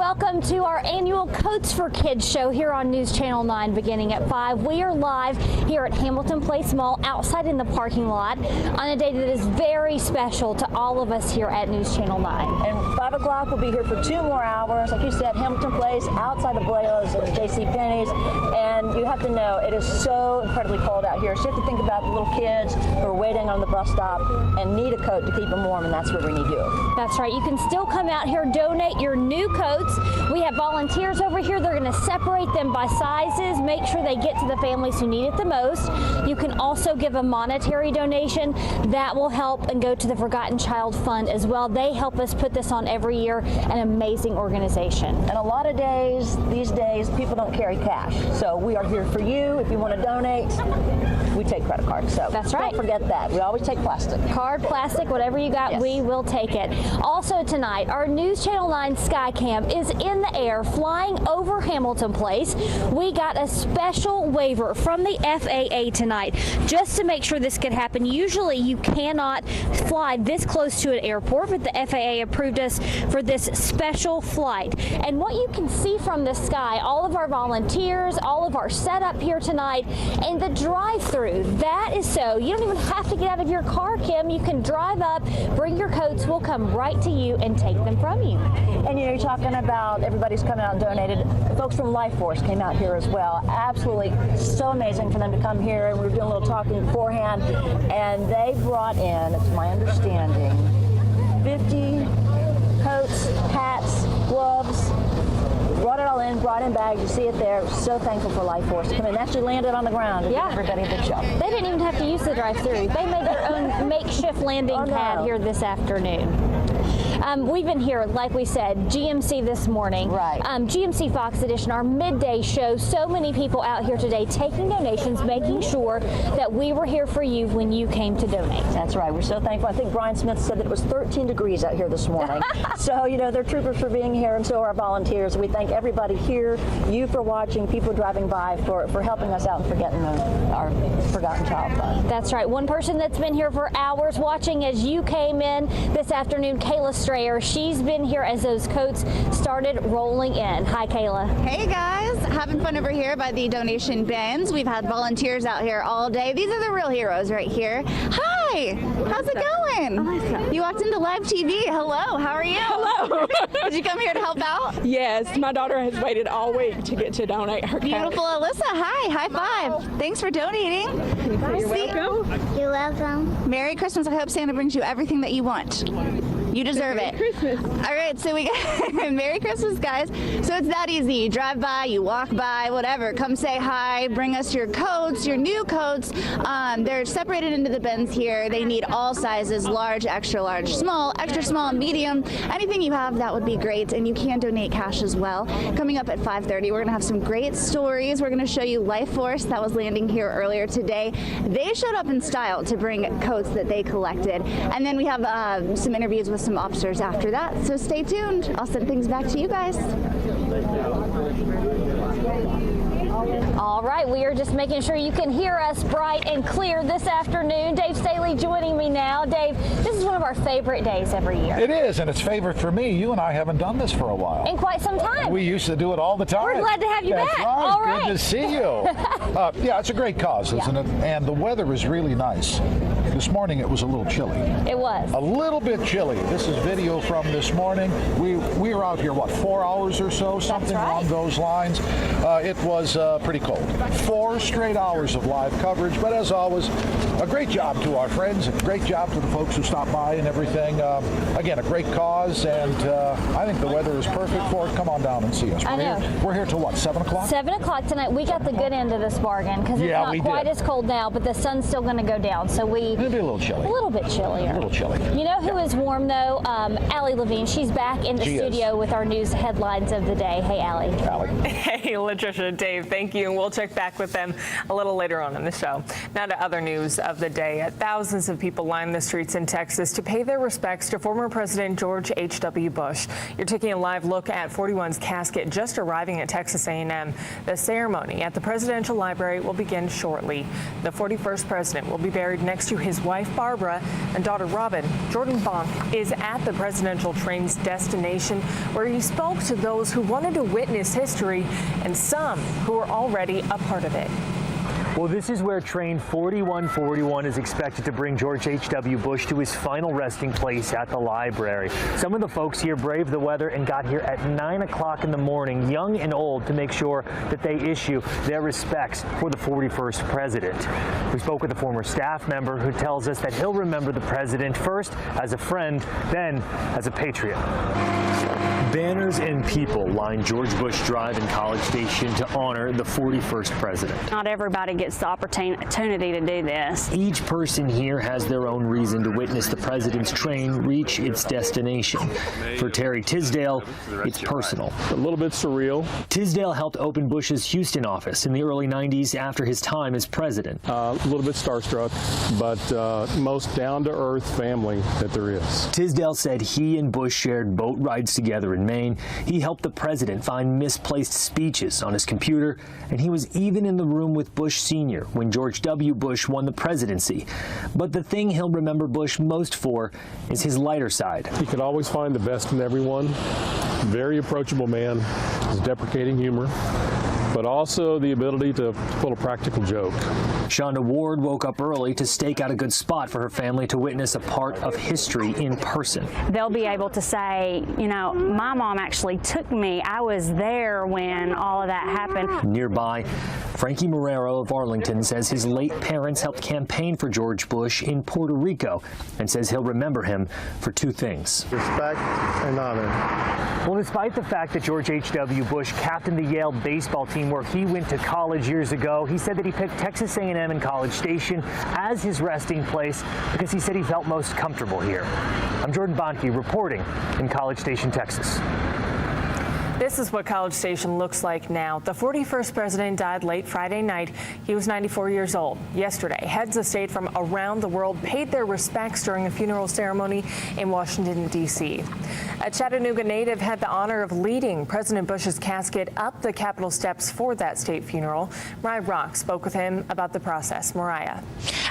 welcome to our annual Coats for Kids show here on News Channel 9 beginning at 5. We are live here at Hamilton Place Mall outside in the parking lot on a day that is very special to all of us here at News Channel 9. And 5 o'clock we'll be here for 2 more hours. Like you said, Hamilton Place, outside of Blalos and JCPenney's. And you have to know, it is so incredibly cold out here. So you have to think about the little kids who are waiting on the bus stop and need a coat to keep them warm, and that's where we need you. That's right. You can still come out here, donate your new coats. We have volunteers over here. They're going to separate them by sizes, make sure they get to the families who need it the most. You can also give a monetary donation. That will help and go to the Forgotten Child Fund as well. They help us put this on every year. An amazing organization. And a lot of days, these days, people don't carry cash. So we are here for you. If you want to donate, we take credit cards. So that's right. Don't forget that. We always take plastic. Card, plastic, whatever you got, yes, we will take it. Also tonight, our News Channel 9 Skycam is in the air flying over Hamilton Place. We got a special waiver from the FAA tonight just to make sure this could happen. Usually you cannot fly this close to an airport, but the FAA approved us for this special flight. And what you can see from the sky, all of our volunteers, all of our setup here tonight, and the drive-through, that is so you don't even have to get out of your car, Kim. You can drive up, bring your coats, we'll come right to you and take them from you. And you know, you're talking about everybody's coming out and donated. Folks from Life Force came out here as well. Absolutely so amazing for them to come here. And we were doing a little talking beforehand, and they brought in, it's my understanding, 50 coats, hats, gloves. Brought it all in, brought in bags. You see it there. So thankful for Life Force to come in. Actually landed on the ground and give everybody a big show. They didn't even have to use the drive-through. They made their own makeshift landing pad here this afternoon. We've been here, like we said, GMC this morning. Right. GMC Fox Edition, our midday show. So many people out here today taking donations, making sure that we were here for you when you came to donate. That's right. We're so thankful. I think Brian Smith said that it was 13 degrees out here this morning. So, you know, they're troopers for being here, and so are our volunteers. We thank everybody here, you for watching, people driving by for helping us out and for getting our Forgotten Child Fund. That's right. One person that's been here for hours watching as you came in this afternoon, Kayla Strayer. She's been here as those coats started rolling in. Hi, Kayla. Hey, guys. Having fun over here by the donation bins. We've had volunteers out here all day. These are the real heroes right here. Hi. How's it going? You walked into live TV. Hello. How are you? Hello. Did you come here to help out? Yes. My daughter has waited all week to get to donate her coat. Beautiful Alyssa. Hi. High five. Thanks for donating. You're welcome. You're welcome. Merry Christmas. I hope Santa brings you everything that you want. You deserve it. Merry Christmas. All right, so we got Merry Christmas, guys. So it's that easy. You drive by, you walk by, whatever. Come say hi. Bring us your coats, your new coats. They're separated into the bins here. They need all sizes: large, extra large, small, extra small, medium. Anything you have, that would be great. And you can donate cash as well. Coming up at 5:30, we're going to have some great stories. We're going to show you Life Force that was landing here earlier today. They showed up in style to bring coats that they collected. And then we have some interviews with some officers after that, so stay tuned. I'll send things back to you guys. All right, we are just making sure you can hear us bright and clear this afternoon. Dave Staley joining me now. Dave, this is one of our favorite days every year. It is, and it's favorite for me. You and I haven't done this for a while. In quite some time. We used to do it all the time. We're glad to have you That's back. Right. All right. Good to see you. Yeah, it's a great cause, isn't it? And the weather is really nice. This morning it was a little chilly. It was. A little bit chilly. This is video from this morning. We were out here, what, 4 hours or so? Something along those lines. It was pretty cold. 4 straight hours of live coverage, but as always, a great job to our friends, a great job to the folks who stopped by and everything. Again, a great cause, and I think the weather is perfect for it. Come on down and see us. We're here till what, 7 o'clock? 7 o'clock tonight. We got the good end of this bargain because it's not quite as cold now, but the sun's still going to go down, so it'll be a little chilly. A little bit chillier. A little chilly. You know who is warm though? Allie Levine. She's back in the studio with our news headlines of the day. Hey, Allie. Hey, Latricia, Dave, thank you. And we'll check back with them a little later on in the show. Now to other news. of the day. Thousands of people lined the streets in Texas to pay their respects to former President George H.W. Bush. You're taking a live look at 41's casket just arriving at Texas A&M. The ceremony at the Presidential Library will begin shortly. The 41st president will be buried next to his wife Barbara and daughter Robin. Jordan Bonk is at the presidential train's destination, where he spoke to those who wanted to witness history and some who were already a part of it. Well, this is where train 4141 is expected to bring George H.W. Bush to his final resting place at the library. Some of the folks here braved the weather and got here at 9 o'clock in the morning, young and old, to make sure that they issue their respects for the 41st president. We spoke with a former staff member who tells us that he'll remember the president first as a friend, then as a patriot. Banners and people line George Bush Drive in College Station to honor the 41st president. Not everybody gets the opportunity to do this. Each person here has their own reason to witness the president's train reach its destination. For Terry Tisdale, it's personal. A little bit surreal. Tisdale helped open Bush's Houston office in the early 90s after his time as president. A little bit starstruck, but most down-to-earth family that there is. Tisdale said he and Bush shared boat rides together in Maine. He helped the president find misplaced speeches on his computer, and he was even in the room with Bush Sr. when George W. Bush won the presidency. But the thing he'll remember Bush most for is his lighter side. He could always find the best in everyone. Very approachable man, his deprecating humor, but also the ability to pull a practical joke. Shonda Ward woke up early to stake out a good spot for her family to witness a part of history in person. They'll be able to say, you know, my mom actually took me. I was there when all of that happened. Nearby, Frankie Marrero of Arlington says his late parents helped campaign for George Bush in Puerto Rico and says he'll remember him for two things. Respect and honor. Well, despite the fact that George H.W. Bush captained the Yale baseball team where he went to college years ago, he said that he picked Texas A&M and College Station as his resting place because he said he felt most comfortable here. I'm Jordan Bonke reporting in College Station, Texas. This is what College Station looks like now. The 41st president died late Friday night. He was 94 years old. Yesterday, heads of state from around the world paid their respects during a funeral ceremony in Washington, D.C. A Chattanooga native had the honor of leading President Bush's casket up the Capitol steps for that state funeral. Mariah Rock spoke with him about the process. Mariah.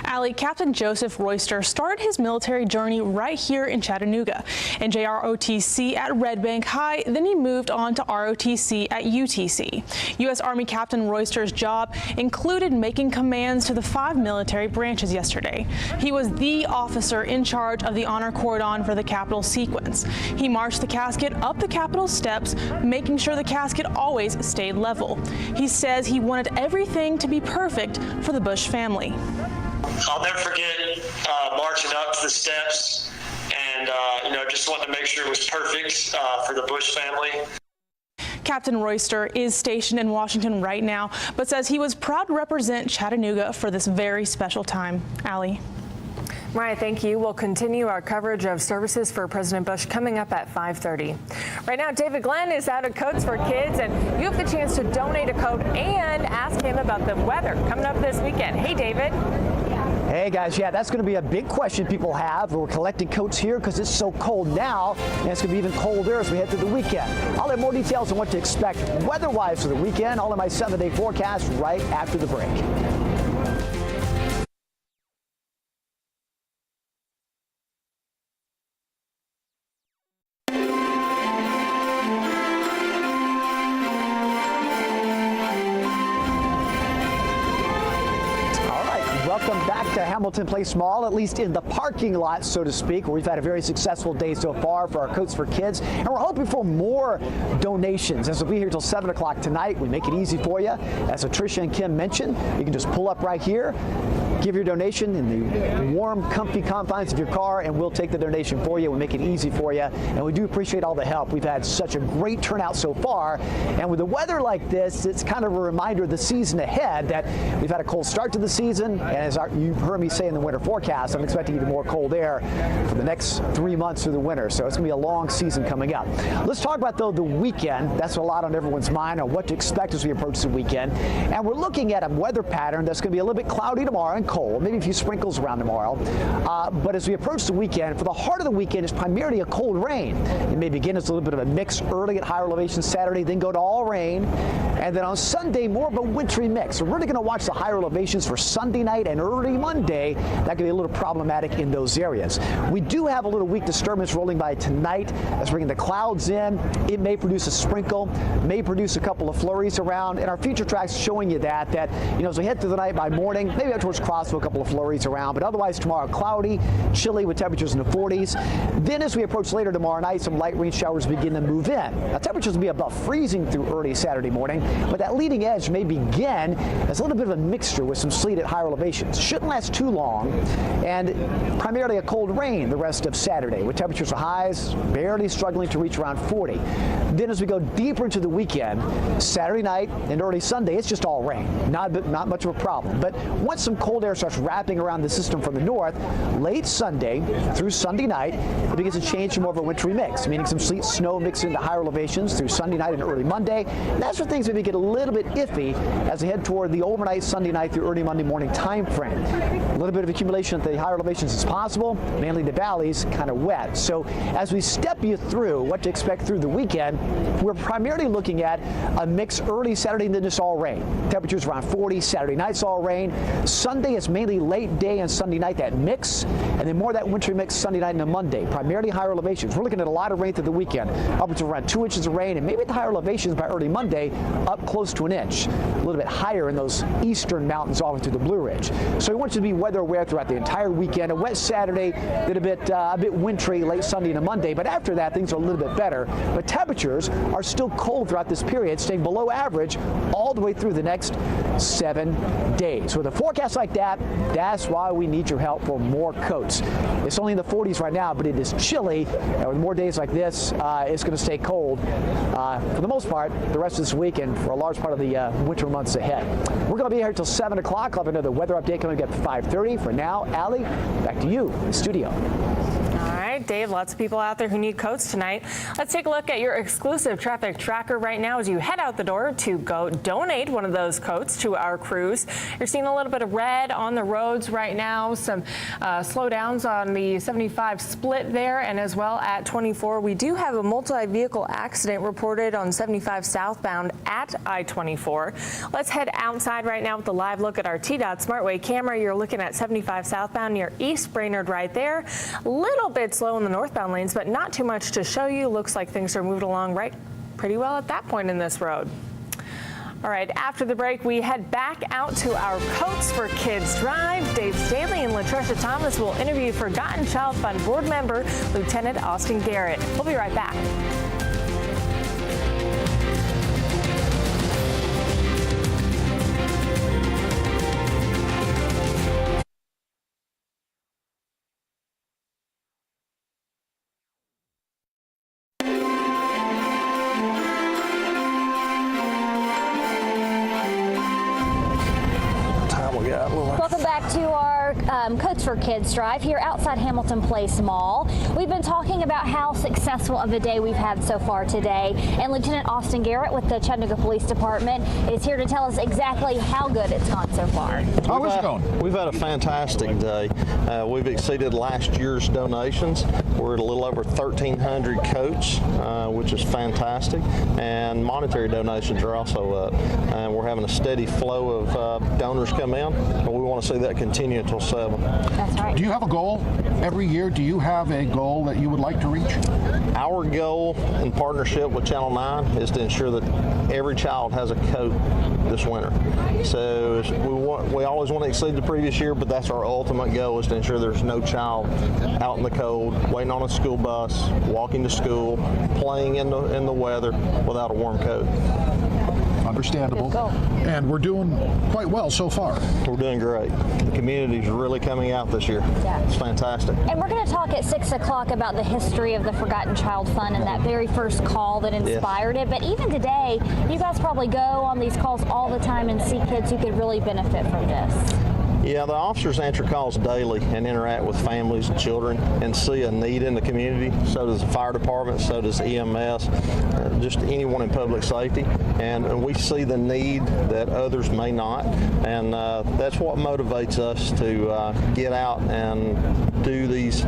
Allie, Captain Joseph Royster started his military journey right here in Chattanooga in JROTC at Red Bank High. Then he moved on to ROTC at UTC. U.S. Army Captain Royster's job included making commands to the 5 military branches yesterday. He was the officer in charge of the honor cordon for the Capitol sequence. He marched the casket up the Capitol steps, making sure the casket always stayed level. He says he wanted everything to be perfect for the Bush family. I'll never forget marching up to the steps and, just wanted to make sure it was perfect for the Bush family. Captain Royster is stationed in Washington right now, but says he was proud to represent Chattanooga for this very special time. Allie. Mariah, thank you. We'll continue our coverage of services for President Bush coming up at 5:30. Right now, David Glenn is out of Coats for Kids, and you have the chance to donate a coat and ask him about the weather coming up this weekend. Hey, David. Hey guys, yeah, that's going to be a big question people have. We're collecting coats here because it's so cold now, and it's going to be even colder as we head through the weekend. I'll have more details on what to expect weather-wise for the weekend, all in my 7-day forecast right after the break. Welcome back to Hamilton Place Mall, at least in the parking lot, so to speak, where we've had a very successful day so far for our Coats for Kids. And we're hoping for more donations. This will be here till 7 o'clock tonight. We make it easy for you. As Tricia and Kim mentioned, you can just pull up right here, give your donation in the warm, comfy confines of your car, and we'll take the donation for you. We make it easy for you, and we do appreciate all the help. We've had such a great turnout so far, and with the weather like this, it's kind of a reminder of the season ahead that we've had a cold start to the season, and as you've heard me say in the winter forecast, I'm expecting even more cold air for the next 3 months through the winter, so it's going to be a long season coming up. Let's talk about, though, the weekend. That's a lot on everyone's mind on what to expect as we approach the weekend, and we're looking at a weather pattern that's going to be a little bit cloudy tomorrow and cold, maybe a few sprinkles around tomorrow. But as we approach the weekend, for the heart of the weekend, it's primarily a cold rain. It may begin as a little bit of a mix early at higher elevations Saturday, then go to all rain. And then on Sunday, more of a wintry mix. So we're really going to watch the higher elevations for Sunday night and early Monday. That could be a little problematic in those areas. We do have a little weak disturbance rolling by tonight. That's bringing the clouds in. It may produce a sprinkle, may produce a couple of flurries around. And our future tracks showing you that as we head through the night by morning, maybe up towards Crossville, a couple of flurries around. But otherwise tomorrow, cloudy, chilly with temperatures in the 40s. Then as we approach later tomorrow night, some light rain showers begin to move in. Now temperatures will be above freezing through early Saturday morning, but that leading edge may begin as a little bit of a mixture with some sleet at higher elevations. Shouldn't last too long, and primarily a cold rain the rest of Saturday, with temperatures highs barely struggling to reach around 40. Then as we go deeper into the weekend, Saturday night and early Sunday, it's just all rain. Not much of a problem. But once some cold air starts wrapping around the system from the north, late Sunday through Sunday night, it begins to change to more of a wintry mix, meaning some sleet, snow mixed into higher elevations through Sunday night and early Monday. And that's where things maybe get a little bit iffy as they head toward the overnight Sunday night through early Monday morning time frame. A little bit of accumulation at the higher elevations is possible, mainly the valleys kind of wet. So as we step you through what to expect through the weekend, we're primarily looking at a mix early Saturday and then just all rain. Temperatures around 40, Saturday night's all rain. Sunday is mainly late day and Sunday night, that mix, and then more of that wintry mix Sunday night and Monday, primarily higher elevations. We're looking at a lot of rain through the weekend, up to around 2 inches of rain, and maybe at the higher elevations by early Monday, up close to an inch, a little bit higher in those eastern mountains all through the Blue Ridge. So we want you to be weather aware throughout the entire weekend. A wet Saturday, then a bit wintry late Sunday and Monday, but after that things are a little bit better. But temperatures are still cold throughout this period, staying below average all the way through the next 7 days. With a forecast like that, that's why we need your help for more coats. It's only in the 40s right now, but it is chilly, and with more days like this, it's going to stay cold for the most part the rest of this week and for a large part of the winter months ahead. We're going to be here till 7 o'clock. I'll have another weather update coming up at 5:30. For now, Allie, back to you in the studio. All right, Dave, lots of people out there who need coats tonight. Let's take a look at your exclusive traffic tracker right now as you head out the door to go donate one of those coats to our crews. You're seeing a little bit of red on the roads right now, some slowdowns on the 75 split there, and as well at 24. We do have a multi-vehicle accident reported on 75 southbound at I-24. Let's head outside right now with a live look at our TDOT SmartWay camera. You're looking at 75 southbound near East Brainerd right there. Little bit slow in the northbound lanes, but not too much to show you. Looks like things are moving along right pretty well at that point in this road. All right, after the break, we head back out to our Coats for Kids Drive. Dave Stanley and Latricia Thomas will interview Forgotten Child Fund board member Lieutenant Austin Garrett. We'll be right back. Welcome back to our Coats for Kids Drive here outside Hamilton Place Mall. We've been talking about how successful of a day we've had so far today, and Lieutenant Austin Garrett with the Chattanooga Police Department is here to tell us exactly how good it's gone so far. How is it going? We've had a fantastic day. We've exceeded last year's donations. We're at a little over 1,300 coats, which is fantastic, and monetary donations are also up. And we're having a steady flow of donors come in, but we want to see that continue until 7. That's right. Do you have a goal every year? Do you have a goal that you would like to reach? Our goal in partnership with Channel 9 is to ensure that every child has a coat this winter. So we always want to exceed the previous year, but that's our ultimate goal, is to ensure there's no child out in the cold, waiting on a school bus, walking to school, playing in the weather without a warm coat. Understandable. And we're doing quite well so far. We're doing great. The community's really coming out this year. Yeah. It's fantastic. And we're going to talk at 6 o'clock about the history of the Forgotten Child Fund and that very first call that inspired it. But even today, you guys probably go on these calls all the time and see kids who could really benefit from this. Yeah, the officers answer calls daily and interact with families and children and see a need in the community. So does the fire department, so does EMS, just anyone in public safety. and we see the need that others may not, and that's what motivates us to get out and do these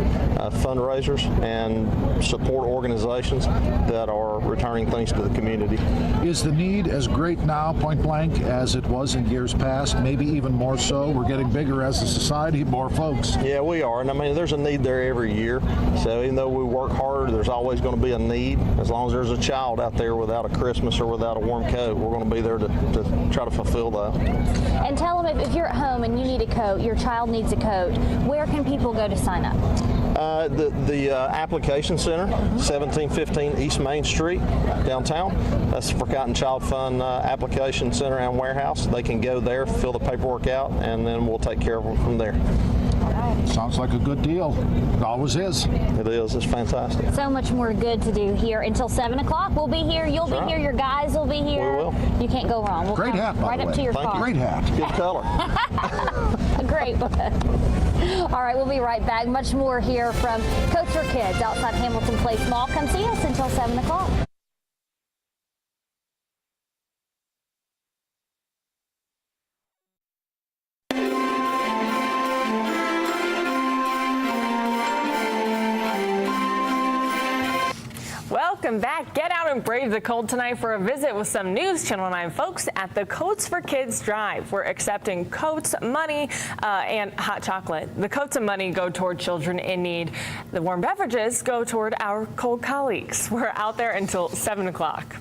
fundraisers and support organizations that are returning things to the community. Is the need as great now, point blank, as it was in years past? Maybe even more so? We're getting bigger as a society, more folks. Yeah, we are, and I mean, there's a need there every year. So even though we work harder, there's always going to be a need. As long as there's a child out there without a Christmas or without a warm coat, we're going to be there to try to fulfill that. And tell them if you're at home and you need a coat, your child needs a coat, where can people go to sign up? The application center, 1715 East Main Street, downtown. That's the Forgotten Child Fund application center and warehouse. They can go there, fill the paperwork out, and then we'll take care of them from there. Sounds like a good deal. It always is. It is. It's fantastic. So much more good to do here until 7 o'clock. We'll be here. You'll be here. Your guys will be here. We will. You can't go wrong. We'll Great hat, by right the up way. to your Thank car. you. Great hat. Good color. Great. All right, we'll be right back. Much more here from Coats for Kids outside Hamilton Place Mall. Come see us until 7 o'clock. Welcome back. Get out and brave the cold tonight for a visit with some News Channel 9 folks at the Coats for Kids Drive. We're accepting coats, money, and hot chocolate. The coats and money go toward children in need. The warm beverages go toward our cold colleagues. We're out there until 7 o'clock.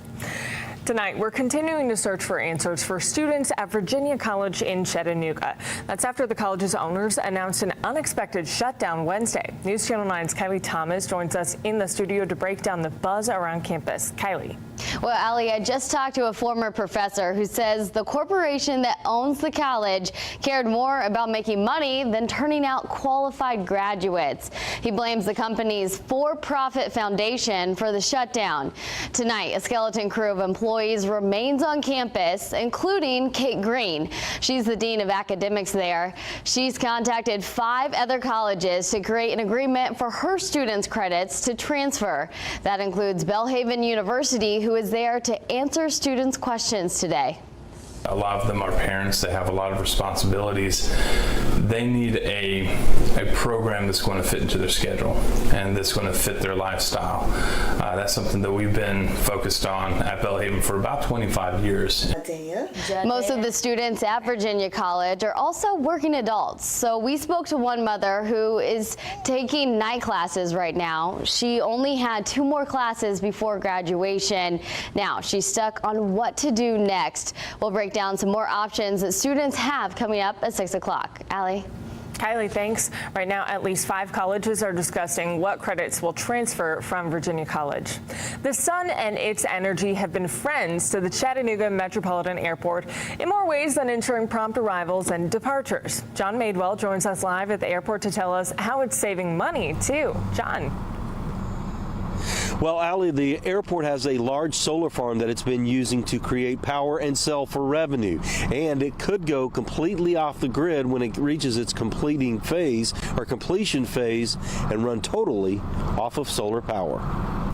Tonight, we're continuing to search for answers for students at Virginia College in Chattanooga. That's after the college's owners announced an unexpected shutdown Wednesday. News Channel 9's Kylie Thomas joins us in the studio to break down the buzz around campus. Kylie. Well, Allie, I just talked to a former professor who says the corporation that owns the college cared more about making money than turning out qualified graduates. He blames the company's for-profit foundation for the shutdown. Tonight, a skeleton crew of employees remains on campus, including Kate Green. She's the dean of academics there. She's contacted 5 other colleges to create an agreement for her students' credits to transfer. That includes Belhaven University, who is there to answer students' questions today. A lot of them are parents. They have a lot of responsibilities. They need a program that's going to fit into their schedule and that's going to fit their lifestyle. That's something that we've been focused on at Belhaven for about 25 years. Most of the students at Virginia College are also working adults. So we spoke to one mother who is taking night classes right now. She only had 2 more classes before graduation. Now she's stuck on what to do next. We'll break down some more options that students have coming up at 6 o'clock. Allie. Kylie, thanks. Right now, at least 5 colleges are discussing what credits will transfer from Virginia College. The sun and its energy have been friends to the Chattanooga Metropolitan Airport in more ways than ensuring prompt arrivals and departures. John Madewell joins us live at the airport to tell us how it's saving money, too. John. Well, Allie, the airport has a large solar farm that it's been using to create power and sell for revenue, and it could go completely off the grid when it reaches its completion phase and run totally off of solar power.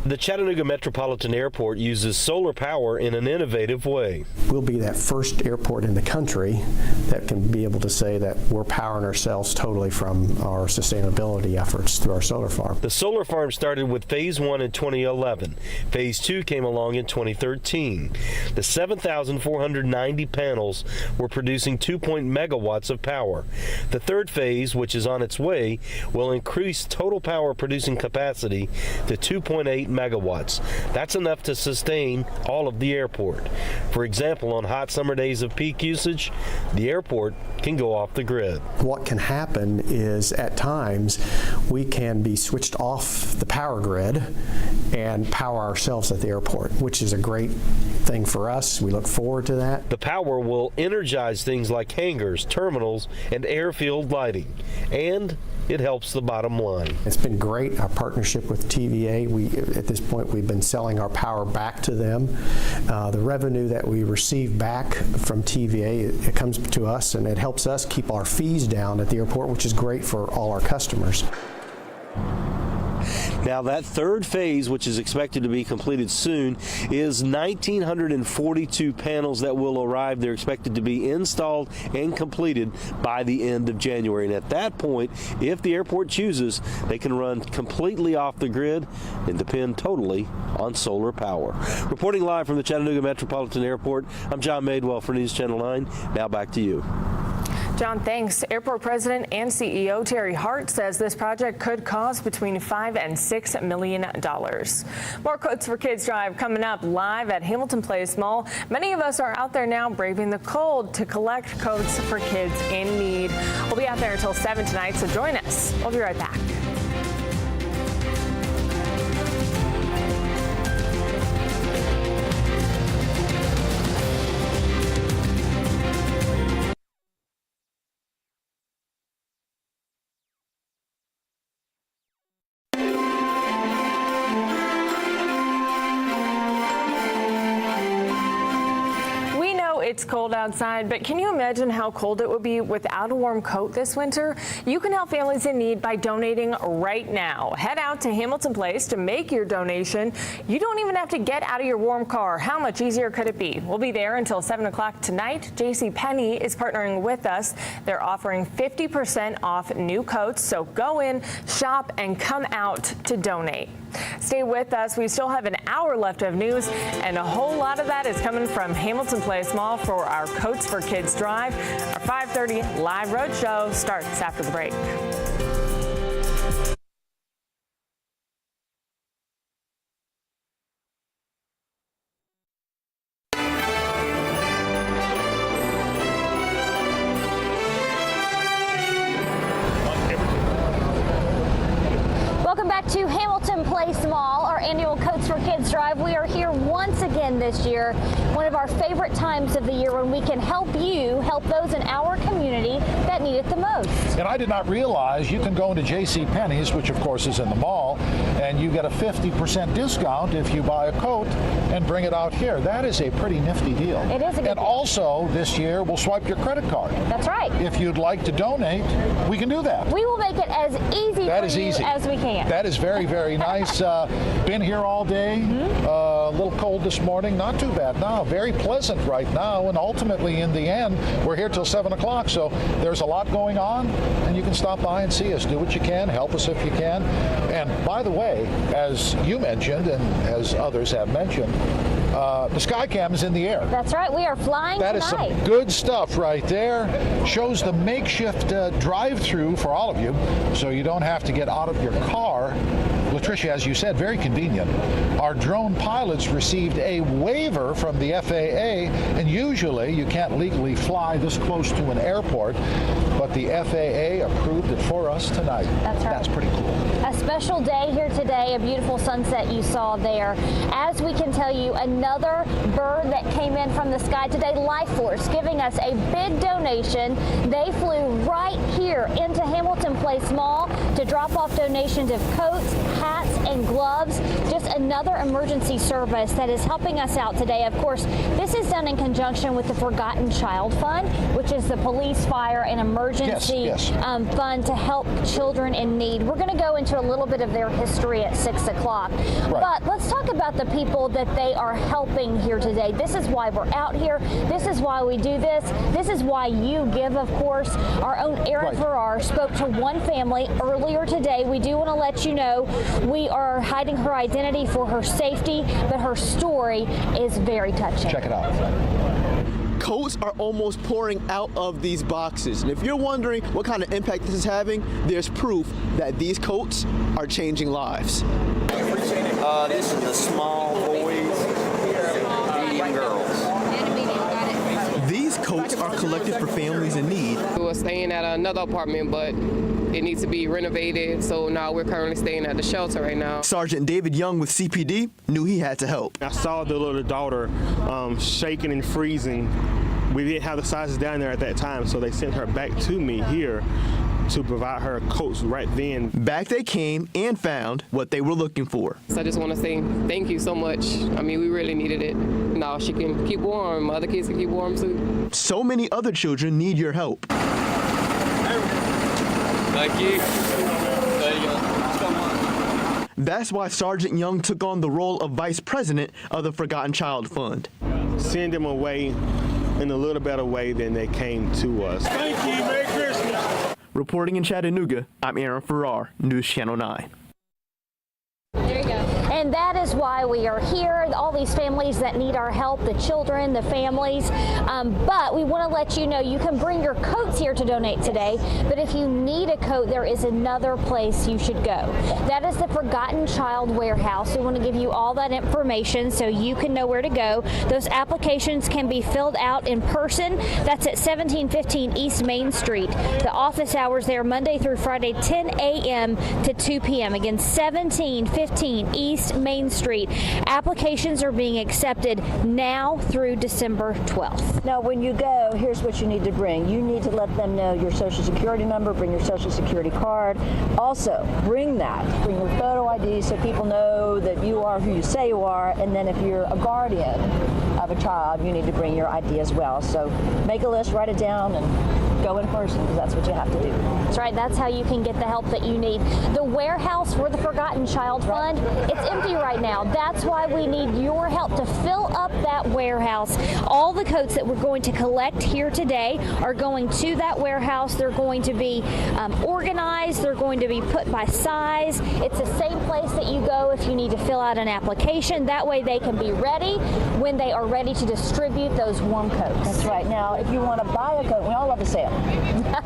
The Chattanooga Metropolitan Airport uses solar power in an innovative way. We'll be that first airport in the country that can be able to say that we're powering ourselves totally from our sustainability efforts through our solar farm. The solar farm started with Phase 1 in 2011. Phase 2 came along in 2013. The 7,490 panels were producing 2.0 megawatts of power. The third phase, which is on its way, will increase total power producing capacity to 2.8 megawatts. That's enough to sustain all of the airport. For example, on hot summer days of peak usage, the airport can go off the grid. What can happen is at times we can be switched off the power grid and power ourselves at the airport, which is a great thing for us. We look forward to that. The power will energize things like hangars, terminals, and airfield lighting, and it helps the bottom line. It's been great, our partnership with TVA. At this point, we've been selling our power back to them. The revenue that we receive back from TVA, it comes to us, and it helps us keep our fees down at the airport, which is great for all our customers. Now that third phase, which is expected to be completed soon, is 1,942 panels that will arrive. They're expected to be installed and completed by the end of January. And at that point, if the airport chooses, they can run completely off the grid and depend totally on solar power. Reporting live from the Chattanooga Metropolitan Airport, I'm John Madewell for News Channel 9. Now back to you. John, thanks. Airport President and CEO Terry Hart says this project could cost between $5 and $6 million. More Coats for Kids Drive coming up live at Hamilton Place Mall. Many of us are out there now braving the cold to collect coats for kids in need. We'll be out there until 7 tonight, so join us. We'll be right back. It's cold outside, but can you imagine how cold it would be without a warm coat this winter? You can help families in need by donating right now. Head out to Hamilton Place to make your donation. You don't even have to get out of your warm car. How much easier could it be? We'll be there until 7 o'clock tonight. JCPenney is partnering with us. They're offering 50% off new coats, so go in, shop, and come out to donate. Stay with us. We still have an hour left of news, and a whole lot of that is coming from Hamilton Place Mall for our Coats for Kids Drive. Our 5:30 live road show starts after the break. Welcome back to Hamilton Place Mall, our annual Coats for Kids Drive. We are here once again this year, one of our favorite times of the year when we can help you help those in our community that need it the most. And I did not realize you can go into JCPenney's, which of course is in the mall, and you get a 50% discount if you buy a coat and bring it out here. That is a pretty nifty deal. It is a good And deal. Also, this year, we'll swipe your credit card. That's right. If you'd like to donate, we can do that. We will make it as easy That for is you easy. as we can. That is very, very nice. Been here all day. A little cold this morning. Not too bad now. Very pleasant right now. And ultimately, in the end, we're here till 7 o'clock. So there's a lot going on. And you can stop by and see us. Do what you can. Help us if you can. And by the way, as you mentioned and as others have mentioned, the Skycam is in the air. That's right. We are flying That tonight. is some good stuff right there. Shows the makeshift drive-through for all of you, so you don't have to get out of your car. Latricia, as you said, very convenient. Our drone pilots received a waiver from the FAA, and usually you can't legally fly this close to an airport, but the FAA approved it for us tonight. That's right. That's pretty cool. A special day here today, a beautiful sunset you saw there. As we can tell you, another bird that came in from the sky today, Life Force, giving us a big donation. They flew right here into Hamilton Place Mall to drop off donations of coats, hats, and gloves. Just another emergency service that is helping us out today. Of course, this is done in conjunction with the Forgotten Child Fund, which is the police, fire, and emergency fund to help children in need. We're going to go into a little bit of their history at 6 o'clock. Right. But let's talk about the people that they are helping here today. This is why we're out here. This is why we do this. This is why you give, of course. Our own Erin Farrar spoke to one family earlier today. We do want to let you know we are hiding her identity for her safety, but her story is very touching. Check it out. Coats are almost pouring out of these boxes. And if you're wondering what kind of impact this is having, there's proof that these coats are changing lives. This is the small boys, medium girls. These coats are collected for families in need. We were staying at another apartment, but it needs to be renovated, so now we're currently staying at the shelter right now. Sergeant David Young with CPD knew he had to help. I saw the little daughter shaking and freezing. We didn't have the sizes down there at that time, so they sent her back to me here to provide her coats right then. Back they came and found what they were looking for. So I just want to say thank you so much. I mean, we really needed it. Now she can keep warm. Other kids can keep warm too. So many other children need your help. Thank you. There you go. That's why Sergeant Young took on the role of Vice President of the Forgotten Child Fund. Send them away in a little better way than they came to us. Thank you. Merry Christmas. Reporting in Chattanooga, I'm Aaron Farrar, News Channel 9. There you go. And that is why we are here, all these families that need our help, the children, the families. But we want to let you know you can bring your coats here to donate today. But if you need a coat, there is another place you should go. That is the Forgotten Child Warehouse. We want to give you all that information so you can know where to go. Those applications can be filled out in person. That's at 1715 East Main Street. The office hours there Monday through Friday, 10 a.m. to 2 p.m. Again, 1715 East Main Street. Applications are being accepted now through December 12th. Now, when you go, here's what you need to bring. You need to let them know your Social Security number, bring your Social Security card. Also, bring your photo ID so people know that you are who you say you are. And then if you're a guardian of a child, you need to bring your ID as well. So make a list, write it down, and go in person, because that's what you have to do. That's right. That's how you can get the help that you need. The warehouse for the Forgotten Child Fund, it's empty right now. That's why we need your help to fill up that warehouse. All the coats that we're going to collect here today are going to that warehouse. They're going to be organized. They're going to be put by size. It's the same place that you go if you need to fill out an application. That way they can be ready when they are ready to distribute those warm coats. That's right. Now, if you want to buy a coat, we all love a sale.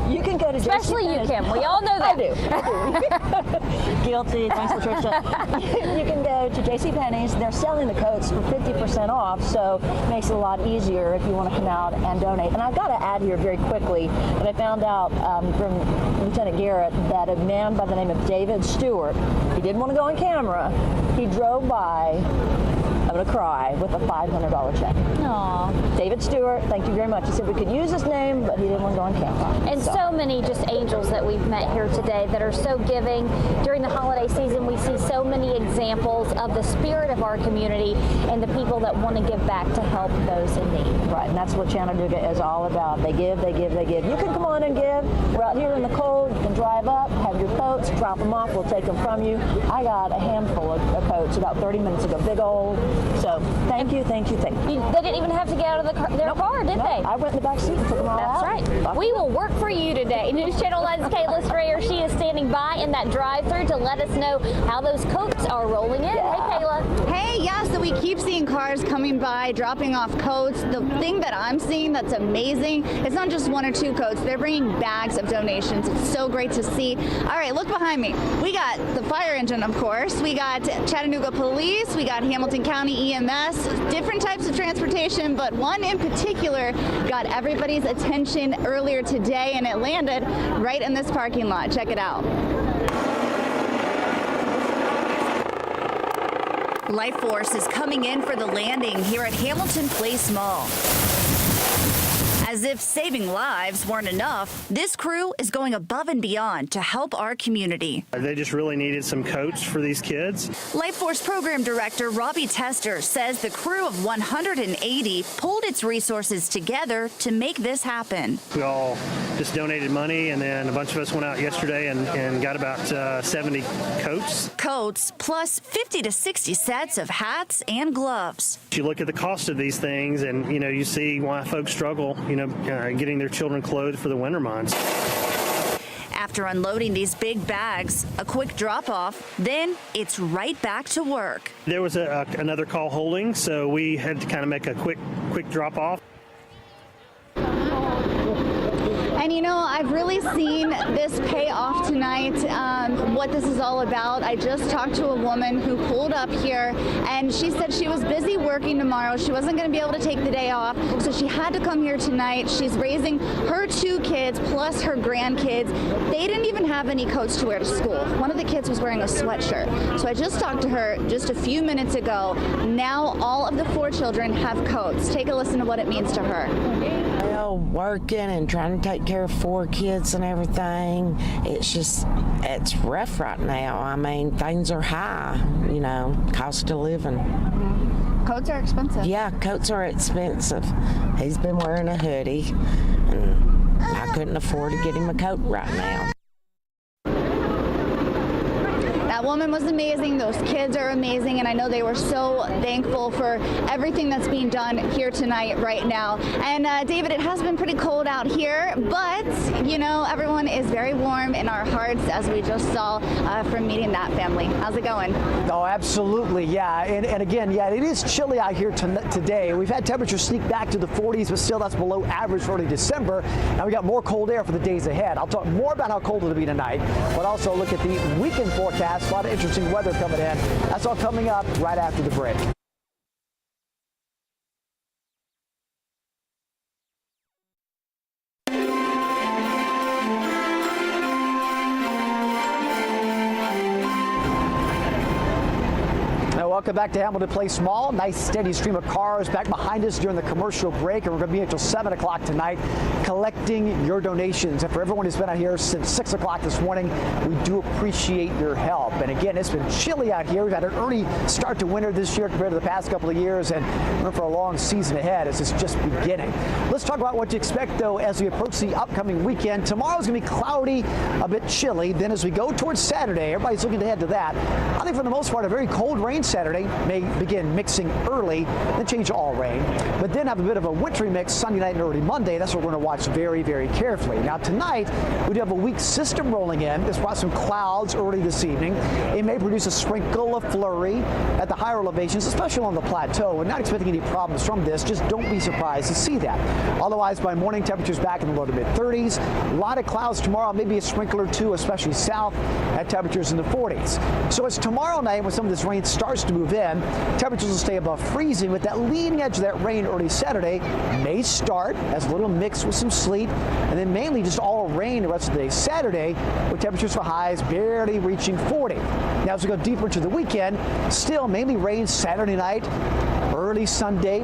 You can go to Especially you, Kim. We all know that. I do. Guilty. Thanks, Patricia. You can go to JCPenney's. They're selling the coats for 50% off, so it makes it a lot easier if you want to come out and donate. And I've got to add here very quickly that I found out from Lieutenant Garrett that a man by the name of David Stewart, he didn't want to go on camera. He drove by, I'm going to cry, with a $500 check. Aww. David Stewart, thank you very much. He said we could use his name, but he didn't want to go on camera. And so many just angels that we've met here today that are so giving. During the holiday season, we see so many examples of the spirit of our community and the people that want to give back to help those in need. Right, and that's what Chattanooga is all about. They give, they give, they give. You can come on and give. We're out here in the cold. You can drive up, have your coats, drop them off. We'll take them from you. I got a handful of coats about 30 minutes ago, big old. So thank you, thank you, thank you. They didn't even have to get out of their car, did they? I went in the back seat and took them all out. That's right. We will work for you today. News Channel 9's Kayla Strayer. She is standing by in that drive-thru to let us know how those coats are rolling in. Yeah. Hey, Kayla. Hey, yeah, so we keep seeing cars coming by, dropping off coats. The thing that I'm seeing that's amazing, it's not just one or two coats. They're bringing bags of donations. It's so great to see. All right, look behind me. We got the fire engine, of course. We got Chattanooga Police. We got Hamilton County EMS. Different types of transportation, but one in particular got everybody's attention earlier today, and it landed right in this parking lot. Check it out. Life Force is coming in for the landing here at Hamilton Place Mall. As if saving lives weren't enough, this crew is going above and beyond to help our community. They just really needed some coats for these kids. Life Force Program Director Robbie Tester says the crew of 180 pulled its resources together to make this happen. We all just donated money, and then a bunch of us went out yesterday and got about 70 coats. Coats plus 50 to 60 sets of hats and gloves. You look at the cost of these things, and you see why folks struggle, getting their children clothed for the winter months. After unloading these big bags, a quick drop-off, then it's right back to work. There was another call holding, so we had to kind of make a quick drop-off. And I've really seen this pay off tonight, what this is all about. I just talked to a woman who pulled up here, and she said she was busy working tomorrow. She wasn't going to be able to take the day off, so she had to come here tonight. She's raising her 2 kids plus her grandkids. They didn't even have any coats to wear to school. One of the kids was wearing a sweatshirt. So I just talked to her just a few minutes ago. Now all of the 4 children have coats. Take a listen to what it means to her. Well, working and trying to take care of 4 kids and everything, it's rough right now. I mean, things are high, cost of living. Coats are expensive. Yeah, coats are expensive. He's been wearing a hoodie, and I couldn't afford to get him a coat right now. That That woman was amazing. Those kids are amazing, and I know they were so thankful for everything that's being done here tonight, right now. And David, it has been pretty cold out here, but you know, everyone is very warm in our hearts, as we just saw from meeting that family. How's it going? Oh, absolutely, yeah. And again, yeah, it is chilly out here today. We've had temperatures sneak back to the 40s, but still that's below average for early December. And we got more cold air for the days ahead. I'll talk more about how cold it'll be tonight, but also look at the weekend forecast. A lot of interesting weather coming in. That's all coming up right after the break. Welcome back to Hamilton Place Mall. Nice steady stream of cars back behind us during the commercial break, and we're going to be here until 7 o'clock tonight collecting your donations. And for everyone who's been out here since 6 o'clock this morning, we do appreciate your help. And again, it's been chilly out here. We've had an early start to winter this year compared to the past couple of years, and we're for a long season ahead as it's just beginning. Let's talk about what to expect, though, as we approach the upcoming weekend. Tomorrow's going to be cloudy, a bit chilly. Then as we go towards Saturday, everybody's looking ahead to that. I think for the most part, a very cold rain Saturday may begin mixing early, then change to all rain, but then have a bit of a wintry mix Sunday night and early Monday. That's what we're going to watch very, very carefully. Now tonight, we do have a weak system rolling in. It's brought some clouds early this evening. It may produce a sprinkle of flurry at the higher elevations, especially on the plateau. We're not expecting any problems from this. Just don't be surprised to see that. Otherwise, by morning, temperatures back in the low to mid 30s. A lot of clouds tomorrow, maybe a sprinkle or two, especially south, at temperatures in the 40s. So it's tomorrow night when some of this rain starts to move in. Temperatures will stay above freezing, with that leading edge of that rain early Saturday may start as a little mix with some sleet, and then mainly just all rain the rest of the day Saturday, with temperatures for highs barely reaching 40. Now as we go deeper into the weekend, still mainly rain Saturday night, early Sunday,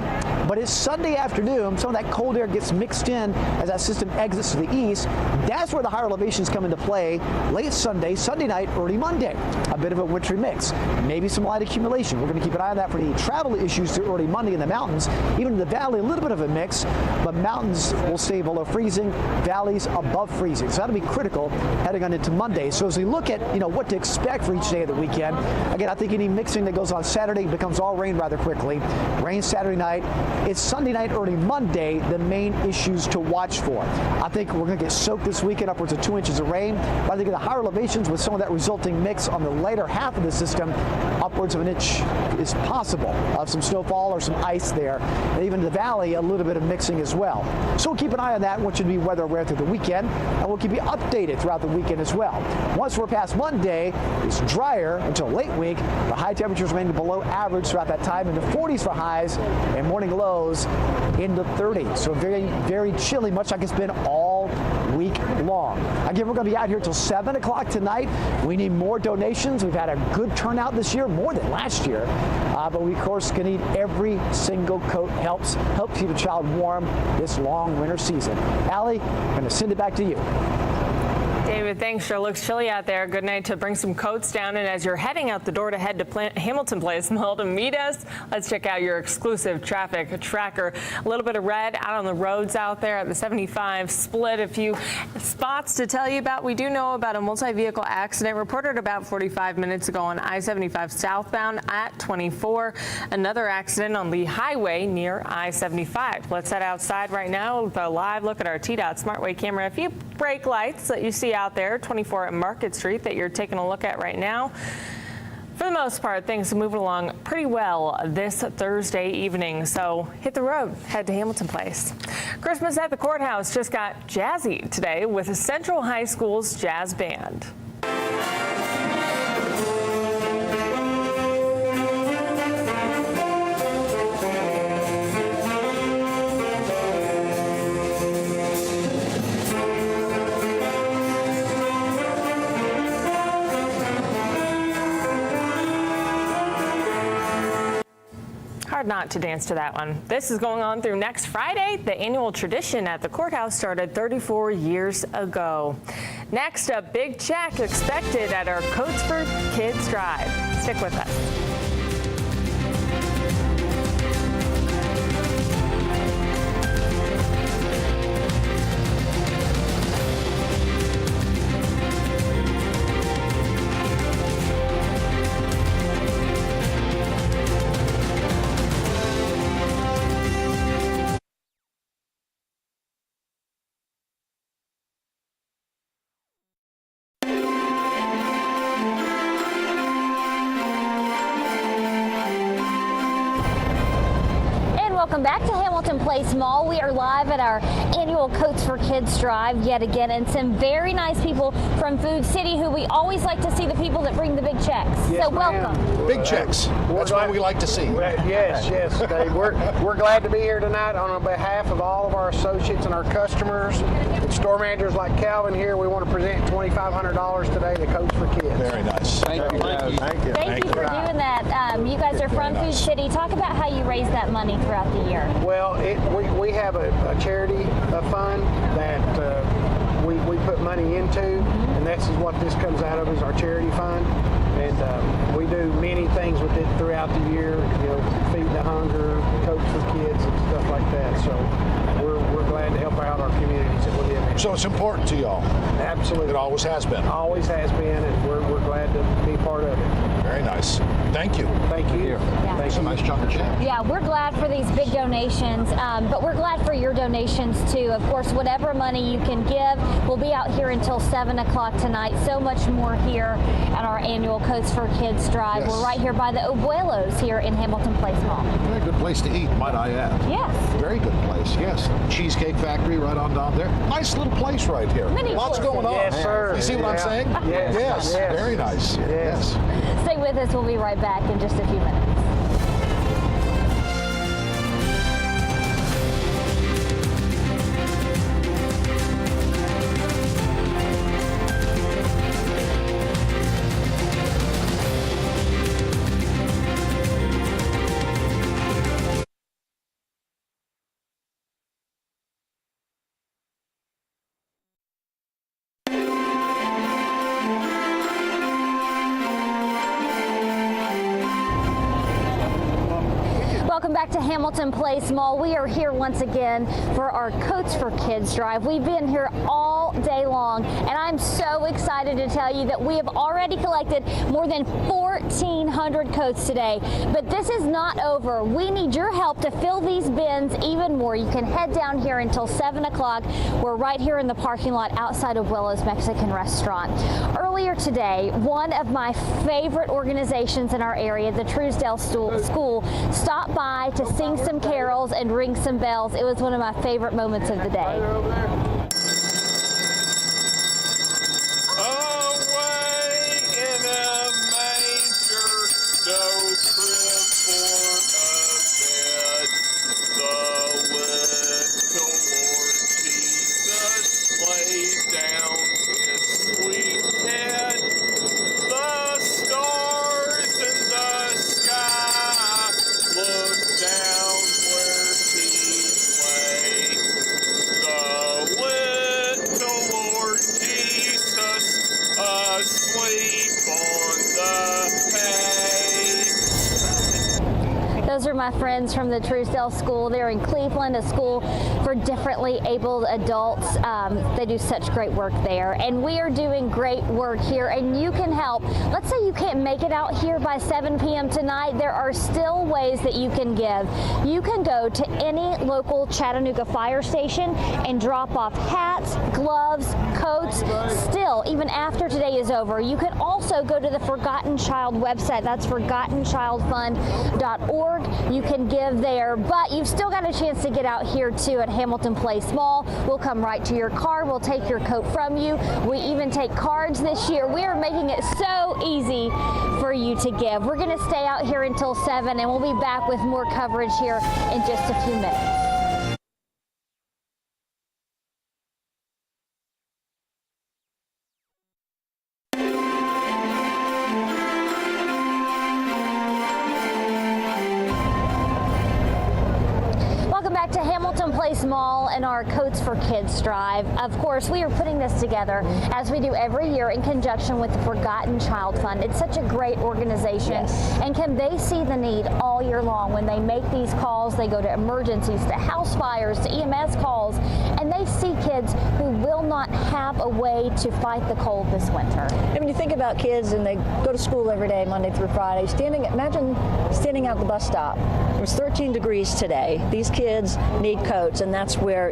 but it's Sunday afternoon. Some of that cold air gets mixed in as that system exits to the east. That's where the higher elevations come into play late Sunday, Sunday night, early Monday. A bit of a wintry mix, maybe some light accumulation. We're going to keep an eye on that for any travel issues through early Monday in the mountains. Even in the valley, a little bit of a mix, but mountains will stay below freezing, valleys above freezing. So that'll be critical heading on into Monday. So as we look at what to expect for each day of the weekend, again, I think any mixing that goes on Saturday becomes all rain rather quickly. Rain Saturday night. It's Sunday night, early Monday, the main issues to watch for. I think we're going to get soaked this weekend, upwards of 2 inches of rain. But I think at the higher elevations, with some of that resulting mix on the later half of the system, upwards of an inch is possible of some snowfall or some ice there. And even in the valley, a little bit of mixing as well. So we'll keep an eye on that, what should be weather aware through the weekend, and we'll keep you updated throughout the weekend as well. Once we're past Monday, it's drier until late week. The high temperatures remain below average throughout that time, in the 40s for highs and morning lows in the 30s. So very, very chilly, much like it's been all week long. Again, we're going to be out here till 7 o'clock tonight. We need more donations. We've had a good turnout this year, more than last year. But we, of course, can need every single coat helps keep a child warm this long winter season. Allie, I'm going to send it back to you. David, thanks. Sure looks chilly out there. Good night to bring some coats down. And as you're heading out the door to head to Hamilton Place Mall to meet us, let's check out your exclusive traffic tracker. A little bit of red out on the roads out there at the 75 split. A few spots to tell you about. We do know about a multi-vehicle accident reported about 45 minutes ago on I-75 southbound at 24. Another accident on Lee Highway near I-75. Let's head outside right now with a live look at our TDOT SmartWay camera. A few brake lights that you see out there, 24 at Market Street, that you're taking a look at right now. For the most part, things are moving along pretty well this Thursday evening, so hit the road, head to Hamilton Place. Christmas at the courthouse just got jazzy today with Central High School's jazz band. Hard not to dance to that one. This is going on through next Friday. The annual tradition at the courthouse started 34 years ago. Next, a big check expected at our Coats for Kids Drive. Stick with us. Welcome back to Hamilton Place Mall. We are live at our annual Coats for Kids drive yet again, and some very nice people from Food City who we always like to see, the people that bring the big checks. Yes, so welcome. Big checks. That's what we like to see. Yes, Dave. We're glad to be here tonight on behalf of all of our associates and our customers. And store managers like Calvin here, we want to present $2,500 today to Coats for Kids. Very nice. Thank you. Thank you for doing that. You guys are from Food City. Talk about how you raise that money throughout the year. Well, we have a charity fund that we put money into, and this is what this comes out of, is our charity fund. And we do many things with it throughout the year, feed the hunger, Coats for Kids, and stuff like that. So we're glad to help out our communities that we live in. So it's important to y'all. Absolutely. It always has been. Always has been, and we're glad to be part of it. Very nice. Thank you. Thank you. Yeah. Thanks. A nice chunk of change. Yeah, we're glad for these big donations, but we're glad for your donations too. Of course, whatever money you can give, we'll be out here until 7 o'clock tonight. So much more here at our annual Coats for Kids drive. Yes. We're right here by the Abuelos here in Hamilton Place Mall. Very good place to eat, might I add. Yes. Very good place, yes. Cheesecake Factory right on down there. Nice little place right here. Lots going on. Yes, sir. You see what I'm saying? Yes. Very nice. Yes. Stay with us. We'll be right back in just a few minutes. Welcome back to Hamilton Place Mall. We are here once again for our Coats for Kids drive. We've been here all day long, and I'm so excited to tell you that we have already collected more than 1,400 coats today. But this is not over. We need your help to fill these bins even more. You can head down here until 7 o'clock. We're right here in the parking lot outside of Abuelos Mexican Restaurant. Earlier today, one of my favorite organizations in our area, the Truesdale School, stopped by to sing some carols and ring some bells. It was one of my favorite moments of the day. Those are my friends from the Truesdale School. They're in Cleveland, a school for differently abled adults. They do such great work there. And we are doing great work here, and you can help. Let's say you can't make it out here by 7 p.m. tonight. There are still ways that you can give. You can go to any local Chattanooga fire station and drop off hats, gloves, coats. Still, even after today is over, you can also go to the Forgotten Child website. That's forgottenchildfund.org. You can give there, but you've still got a chance to get out here too at Hamilton Place Mall. We'll come right to your car. We'll take your coat from you. We even take cards this year. We are making it so easy for you to give. We're going to stay out here until 7, and we'll be back with more coverage here in just a few minutes. Back to Hamilton Place Mall and our Coats for Kids drive. Of course, we are putting this together as we do every year in conjunction with the Forgotten Child Fund. It's such a great organization, and they see the need all year long. When they make these calls, they go to emergencies, to house fires, to EMS calls, and they see kids who will not have a way to fight the cold this winter. And when you think about kids and they go to school every day, Monday through Friday, imagine standing out at the bus stop. It was 13 degrees today. These kids need coats, and that's where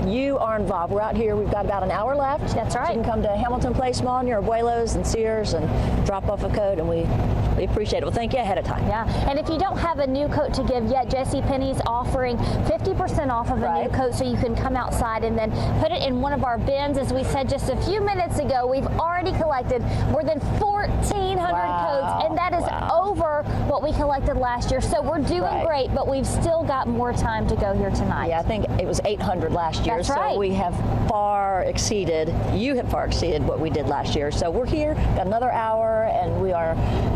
you are involved. We're out here. We've got about an hour left. That's right. So you can come to Hamilton Place Mall near Abuelos and Sears and drop off a coat, and we appreciate it. Well, thank you ahead of time. Yeah, and if you don't have a new coat to give yet, JCPenney's offering 50% off of a new coat, so you can come outside and then put it in one of our bins. As we said just a few minutes ago, we've already collected more than 1,400 coats, and that is over what we collected last year. So we're doing great, but we've still got more time to go here tonight. Yeah, I think it was 800 last year. That's so right. we have you have far exceeded what we did last year. So we're here, got another hour, and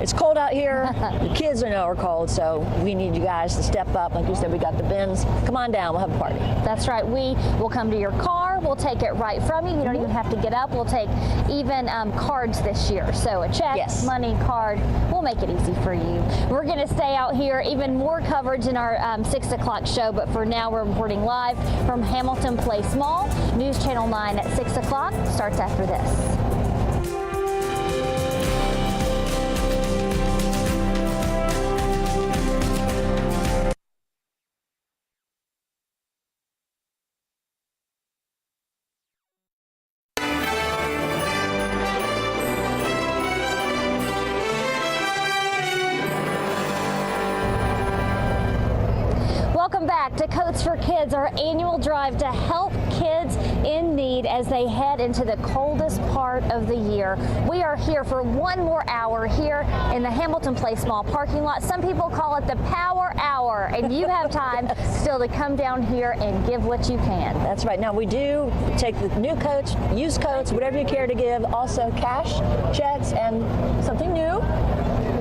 it's cold out here. The kids are cold, so we need you guys to step up. Like you said, we got the bins. Come on down, we'll have a party. That's right. We will come to your car. We'll take it right from you. You don't even have to get up. We'll take even cards this year. So a check, money, card. We'll make it easy for you. We're going to stay out here. Even more coverage in our 6 o'clock show. But for now, we're reporting live from Hamilton Place Mall. News Channel 9 at 6 o'clock starts after this. Welcome back to Coats for Kids, our annual drive to help kids in need as they head into the coldest part of the year. We are here for one more hour here in the Hamilton Place Mall parking lot. Some people call it the Power Hour, and you have time still to come down here and give what you can. That's right. Now, we do take the new coats, used coats, whatever you care to give, also cash, checks, and something new.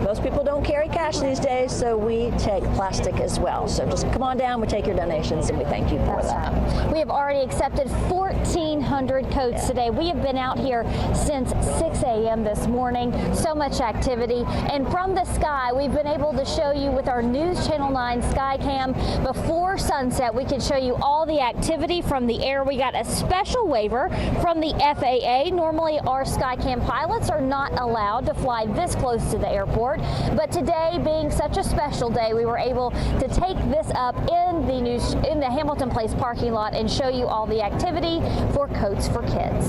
Most people don't carry cash these days, so we take plastic as well. So just come on down, we take your donations, and we thank you for that. We have already accepted 1,400 coats today. We have been out here since 6 a.m. this morning. So much activity. And from the sky, we've been able to show you with our News Channel 9 Skycam before sunset. We can show you all the activity from the air. We got a special waiver from the FAA. Normally, our Skycam pilots are not allowed to fly this close to the airport. But today, being such a special day, we were able to take this up in the Hamilton Place parking lot and show you all the activity for Coats for Kids.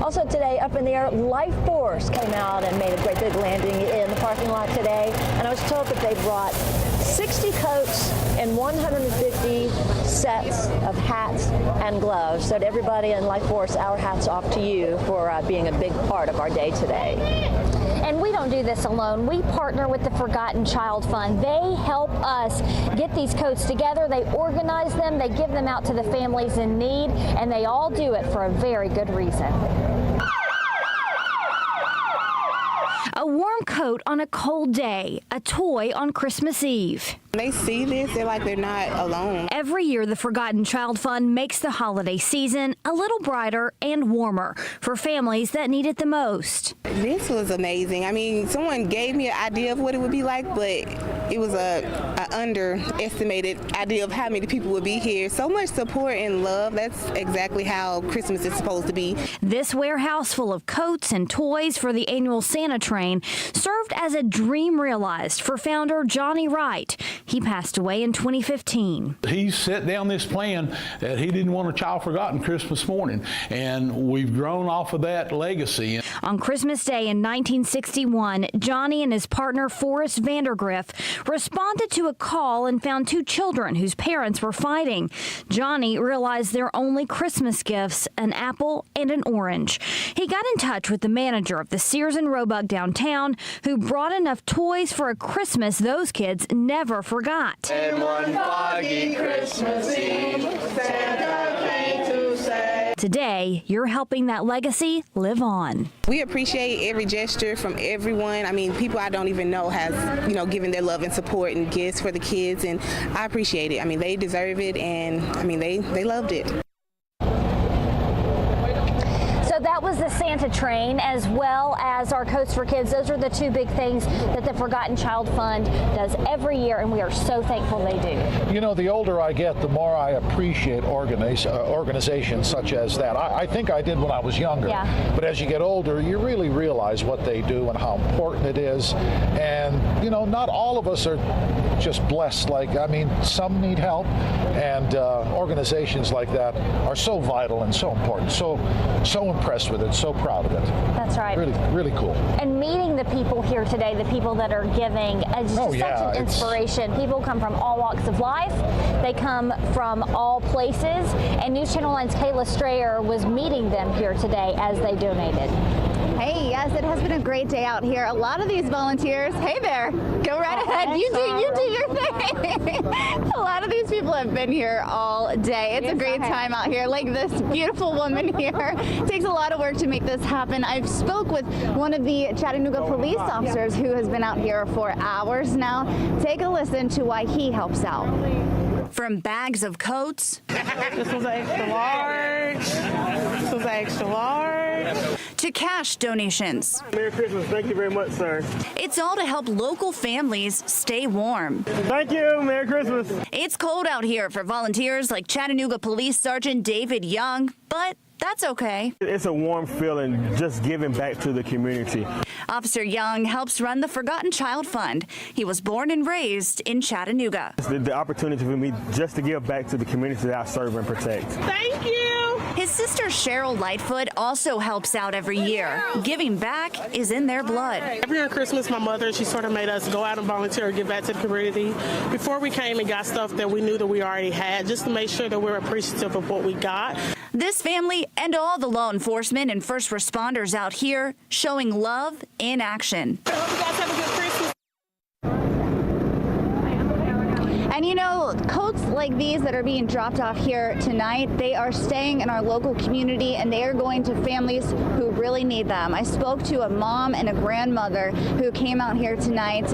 Also today, up in the air, Life Force came out and made a great big landing in the parking lot today. And I was told that they brought 60 coats and 150 sets of hats and gloves. So to everybody in Life Force, our hats off to you for being a big part of our day today. And we don't do this alone. We partner with the Forgotten Child Fund. They help us get these coats together. They organize them. They give them out to the families in need, and they all do it for a very good reason. A warm coat on a cold day, a toy on Christmas Eve. When they see this, they're like they're not alone. Every year, the Forgotten Child Fund makes the holiday season a little brighter and warmer for families that need it the most. This was amazing. I mean, someone gave me an idea of what it would be like, but it was a underestimated idea of how many people would be here. So much support and love. That's exactly how Christmas is supposed to be. This warehouse full of coats and toys for the annual Santa train served as a dream realized for founder Johnny Wright. He passed away in 2015. He set down this plan that he didn't want a child forgotten Christmas morning, and we've grown off of that legacy. On Christmas Day in 1961, Johnny and his partner Forrest Vandergriff responded to a call and found two children whose parents were fighting. Johnny realized their only Christmas gifts, an apple and an orange. He got in touch with the manager of the Sears and Roebuck downtown, who brought enough toys for a Christmas those kids never forgot. And one foggy Christmas Eve, Santa came to say. Today, you're helping that legacy live on. We appreciate every gesture from everyone. I mean, people I don't even know has, given their love and support and gifts for the kids, and I appreciate it. I mean, they deserve it, and I mean, they loved it. So that was the Santa train as well as our Coats for Kids. Those are the two big things that the Forgotten Child Fund does every year, and we are so thankful they do. You know, the older I get, the more I appreciate organizations such as that. I think I did when I was younger. Yeah. But as you get older, you really realize what they do and how important it is. And, not all of us are just blessed. Some need help, and organizations like that are so vital and so important. So impressed with it, so proud of it. That's right. Really, really cool. And meeting the people here today, the people that are giving, is just such an inspiration. People come from all walks of life. They come from all places. And News Channel 9's Kayla Strayer was meeting them here today as they donated. Hey, yes, it has been a great day out here. A lot of these volunteers, hey there, go right ahead. You do your thing. A lot of these people have been here all day. It's a great time out here. Like this beautiful woman here. It takes a lot of work to make this happen. I've spoke with one of the Chattanooga police officers who has been out here for hours now. Take a listen to why he helps out. From bags of coats. This was an extra large. This was an extra large. To cash donations. Merry Christmas. Thank you very much, sir. It's all to help local families stay warm. Thank you. Merry Christmas. It's cold out here for volunteers like Chattanooga Police Sergeant David Young, but that's okay. It's a warm feeling just giving back to the community. Officer Young helps run the Forgotten Child Fund. He was born and raised in Chattanooga. The opportunity for me just to give back to the community that I serve and protect. Thank you. His sister Cheryl Lightfoot also helps out every year. Giving back is in their blood. Every year on Christmas, my mother, she sort of made us go out and volunteer and give back to the community. Before we came and got stuff that we knew that we already had, just to make sure that we're appreciative of what we got. This family and all the law enforcement and first responders out here showing love in action. I hope you guys have a good Christmas. And you know, coats like these that are being dropped off here tonight, they are staying in our local community and they are going to families who really need them. I spoke to a mom and a grandmother who came out here tonight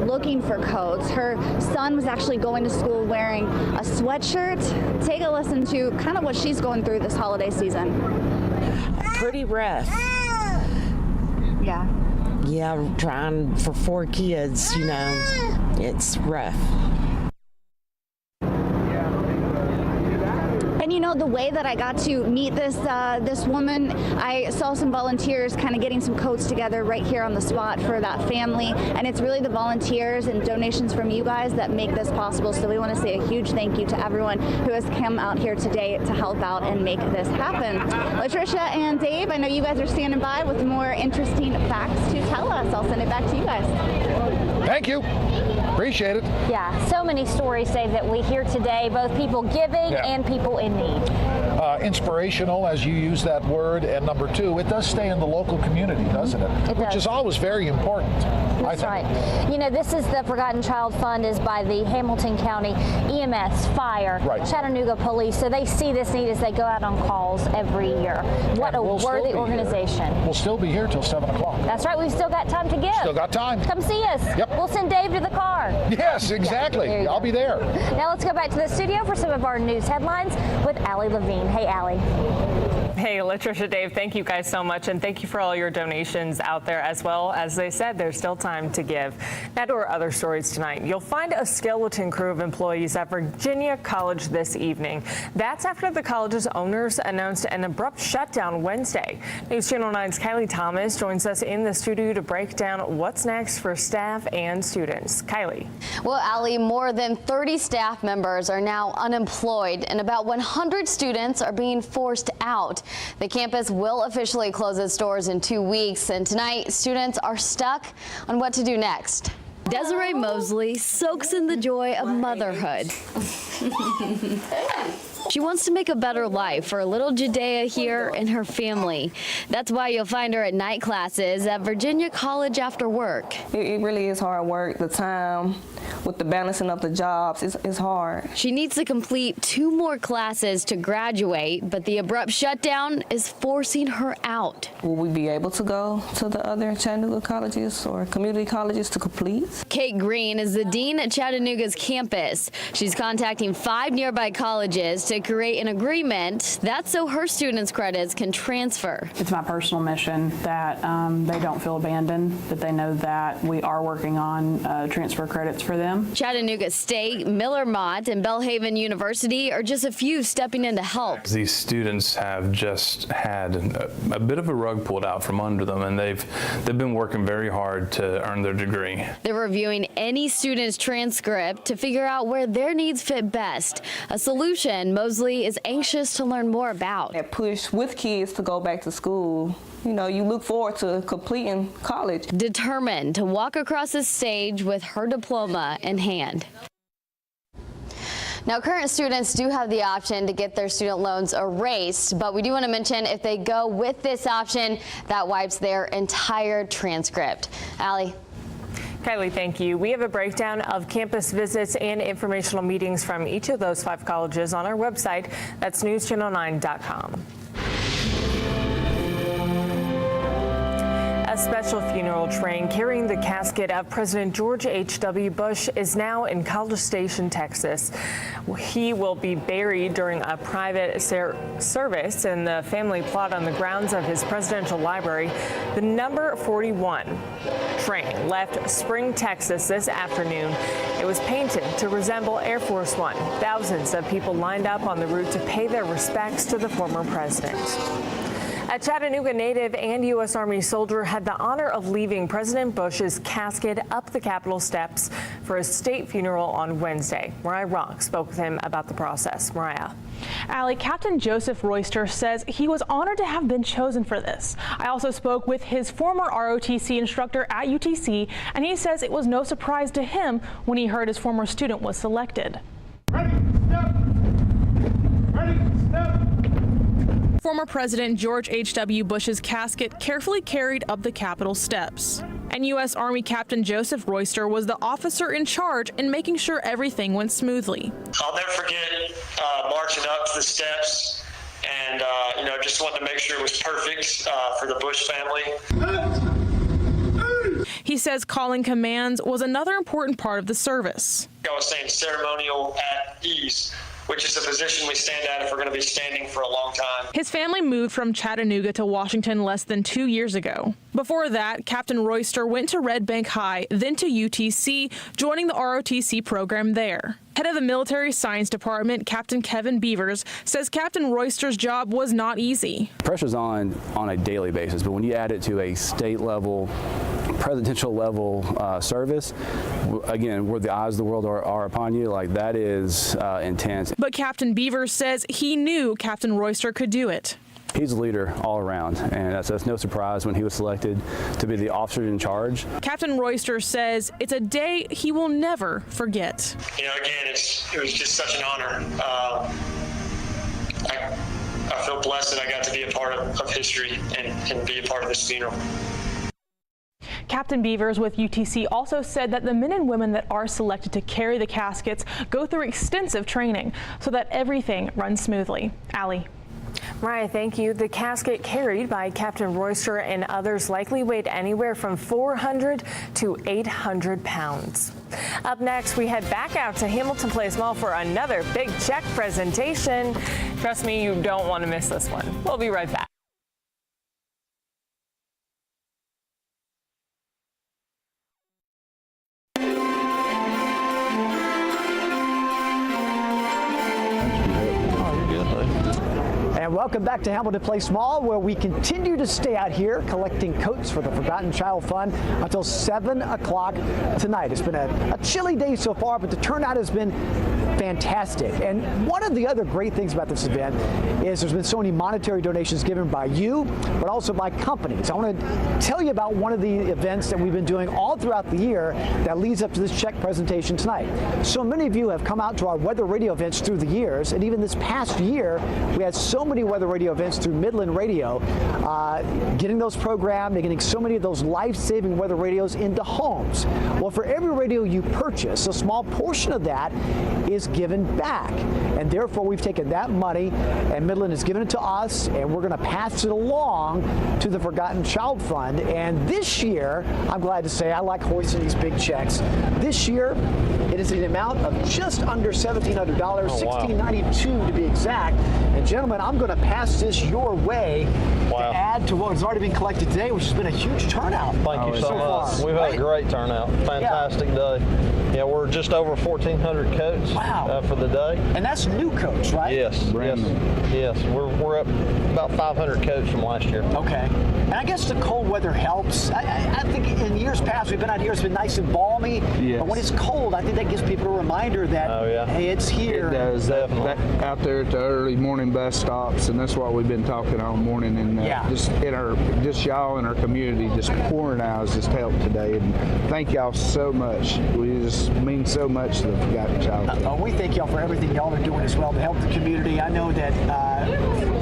looking for coats. Her son was actually going to school wearing a sweatshirt. Take a listen to kind of what she's going through this holiday season. Pretty rough. Yeah. Yeah, trying for 4 kids, it's rough. And you know, the way that I got to meet this woman, I saw some volunteers kind of getting some coats together right here on the spot for that family. And it's really the volunteers and donations from you guys that make this possible. So we want to say a huge thank you to everyone who has come out here today to help out and make this happen. Latricia and Dave, I know you guys are standing by with more interesting facts to tell us. I'll send it back to you guys. Thank you. Appreciate it. Yeah, so many stories, Dave, that we hear today, both people giving and people in need. Inspirational, as you use that word, and number 2, it does stay in the local community, doesn't it? Which is always very important. That's right. You know, this is the Forgotten Child Fund is by the Hamilton County EMS, Fire, Chattanooga Police, so they see this need as they go out on calls every year. What a worthy organization. We'll still be here till 7 o'clock. That's right. We've still got time to give. Still got time. Come see us. Yep. We'll send Dave to the car. Yes, exactly. Yeah, I'll be there. Now let's go back to the studio for some of our news headlines with Allie Levine. Hey, Allie. Hey, Latricia, Dave, thank you guys so much, and thank you for all your donations out there as well. As they said, there's still time to give. Now to our other stories tonight. You'll find a skeleton crew of employees at Virginia College this evening. That's after the college's owners announced an abrupt shutdown Wednesday. News Channel 9's Kylie Thomas joins us in the studio to break down what's next for staff and students. Kylie. Well, Allie, more than 30 staff members are now unemployed, and about 100 students are being forced out. The campus will officially close its doors in 2 weeks, and tonight students are stuck on what to do next. Desiree Mosley soaks in the joy of motherhood. She wants to make a better life for little Judea here and her family. That's why you'll find her at night classes at Virginia College after work. It really is hard work. The time with the balancing of the jobs is hard. She needs to complete 2 more classes to graduate, but the abrupt shutdown is forcing her out. Will we be able to go to the other Chattanooga colleges or community colleges to complete? Kate Green is the dean at Chattanooga's campus. She's contacting 5 nearby colleges to to create an agreement. That's so her students' credits can transfer. It's my personal mission that they don't feel abandoned, that they know that we are working on transfer credits for them. Chattanooga State, Miller Mott, and Belhaven University are just a few stepping in to help. These students have just had a bit of a rug pulled out from under them, and they've been working very hard to earn their degree. They're reviewing any student's transcript to figure out where their needs fit best. A solution Mosley is anxious to learn more about. That push with kids to go back to school. You know, you look forward to completing college. Determined to walk across the stage with her diploma in hand. Now, current students do have the option to get their student loans erased, but we do want to mention if they go with this option, that wipes their entire transcript. Allie. Kylie, thank you. We have a breakdown of campus visits and informational meetings from each of those 5 colleges on our website. That's newschannel9.com. A special funeral train carrying the casket of President George H.W. Bush is now in College Station, Texas. He will be buried during a private service in the family plot on the grounds of his presidential library. The number 41 train left Spring, Texas this afternoon. It was painted to resemble Air Force One. Thousands of people lined up on the route to pay their respects to the former president. A Chattanooga native and U.S. Army soldier had the honor of leaving President Bush's casket up the Capitol steps for a state funeral on Wednesday. Mariah Rock spoke with him about the process. Mariah. Allie, Captain Joseph Royster says he was honored to have been chosen for this. I also spoke with his former ROTC instructor at UTC, and he says it was no surprise to him when he heard his former student was selected. Ready, step. Ready, step. Former President George H.W. Bush's casket carefully carried up the Capitol steps. And U.S. Army Captain Joseph Royster was the officer in charge in making sure everything went smoothly. I'll never forget marching up to the steps and, just wanted to make sure it was perfect for the Bush family. He says calling commands was another important part of the service. I was saying ceremonial at ease, which is a position we stand at if we're going to be standing for a long time. His family moved from Chattanooga to Washington less than 2 years ago. Before that, Captain Royster went to Red Bank High, then to UTC, joining the ROTC program there. Head of the Military Science Department, Captain Kevin Beavers, says Captain Royster's job was not easy. Pressure's on a daily basis, but when you add it to a state level, presidential level service, again, where the eyes of the world are upon you, like that is intense. But Captain Beavers says he knew Captain Royster could do it. He's a leader all around, and that's no surprise when he was selected to be the officer in charge. Captain Royster says it's a day he will never forget. Again, it was just such an honor. I feel blessed that I got to be a part of history and be a part of this funeral. Captain Beavers with UTC also said that the men and women that are selected to carry the caskets go through extensive training so that everything runs smoothly. Allie. Mariah, thank you. The casket carried by Captain Royster and others likely weighed anywhere from 400 to 800 pounds. Up next, we head back out to Hamilton Place Mall for another big check presentation. Trust me, you don't want to miss this one. We'll be right back. And welcome back to Hamilton Place Mall, where we continue to stay out here collecting coats for the Forgotten Child Fund until 7 o'clock tonight. It's been a chilly day so far, but the turnout has been fantastic. And one of the other great things about this event is there's been so many monetary donations given by you, but also by companies. I want to tell you about one of the events that we've been doing all throughout the year that leads up to this check presentation tonight. So many of you have come out to our weather radio events through the years, and even this past year, we had so many weather radio events through Midland Radio, getting those programmed and getting so many of those life-saving weather radios into homes. Well, for every radio you purchase, a small portion of that is given back. And therefore, we've taken that money, and Midland has given it to us, and we're going to pass it along to the Forgotten Child Fund. And this year, I'm glad to say, I like hoisting these big checks. This year, it is an amount of just under $1,700, $1,692 to be exact. And gentlemen, I'm going to pass this your way to add to what has already been collected today, which has been a huge turnout. Thank you so much. Far. We've had a great turnout. Fantastic day. Yeah, we're just over 1,400 coats for the day. And that's new coats, right? Yes. Yes. We're up about 500 coats from last year. Okay. And I guess the cold weather helps. I think in years past we've been out here, it's been nice and balmy. Yes. But when it's cold, I think that gives people a reminder that, hey, it's here. It does. Out there at the early morning bus stops, and that's what we've been talking all morning. And just y'all in our community just pouring out has just helped today. And thank y'all so much. We just mean so much to the Forgotten Child. We thank y'all for everything y'all are doing as well to help the community. I know that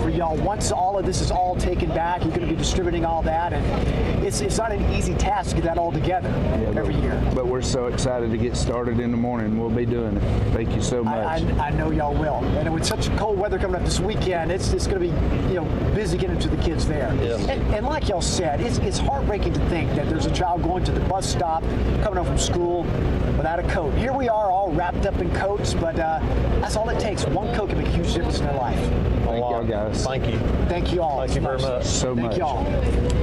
for y'all, once all of this is all taken back, you're going to be distributing all that, and it's not an easy task to get that all together every year. But we're so excited to get started in the morning. We'll be doing it. Thank you so much. I know y'all will. And with such cold weather coming up this weekend, it's going to be busy getting to the kids there. Yes. And like y'all said, it's heartbreaking to think that there's a child going to the bus stop, coming home from school without a coat. Here we are all wrapped up in coats, but that's all it takes. One coat can make a huge difference in their life. Thank y'all, guys. Thank you. Thank you all. Thank you very much. So much. Thank y'all.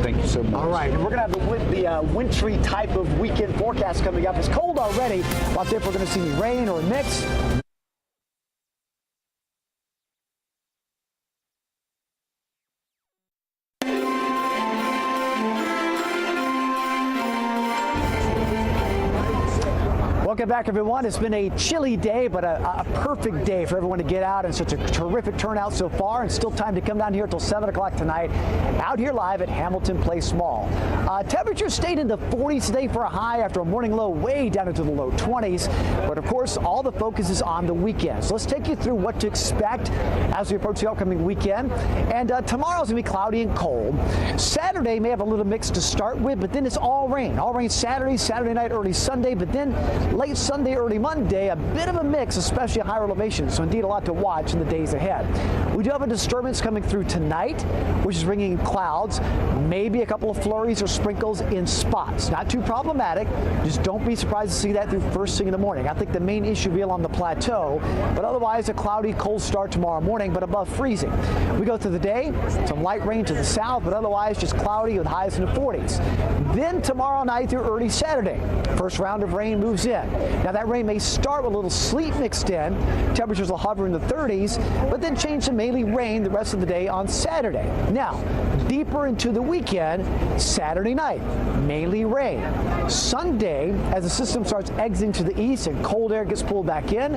Thank you so much. All right, and we're going to have the wintry type of weekend forecast coming up. It's cold already. About if we're going to see any rain or a mix. Welcome back, everyone. It's been a chilly day, but a perfect day for everyone to get out, and such a terrific turnout so far, and still time to come down here until 7 o'clock tonight, out here live at Hamilton Place Mall. Temperatures stayed in the 40s today for a high after a morning low way down into the low 20s, but of course, all the focus is on the weekend. So let's take you through what to expect as we approach the upcoming weekend. And tomorrow's going to be cloudy and cold. Saturday may have a little mix to start with, but then it's all rain. All rain Saturday night, early Sunday, but then late Sunday, early Monday, a bit of a mix, especially at higher elevations. So indeed a lot to watch in the days ahead. We do have a disturbance coming through tonight, which is bringing in clouds, maybe a couple of flurries or sprinkles in spots. Not too problematic. Just don't be surprised to see that through first thing in the morning. I think the main issue will be along the plateau, but otherwise a cloudy, cold start tomorrow morning, but above freezing. We go through the day, some light rain to the south, but otherwise just cloudy with highs in the 40s. Then tomorrow night through early Saturday, first round of rain moves in. Now that rain may start with a little sleet mixed in. Temperatures will hover in the 30s, but then change to mainly rain the rest of the day on Saturday. Now, deeper into the weekend, Saturday night, mainly rain. Sunday, as the system starts exiting to the east and cold air gets pulled back in,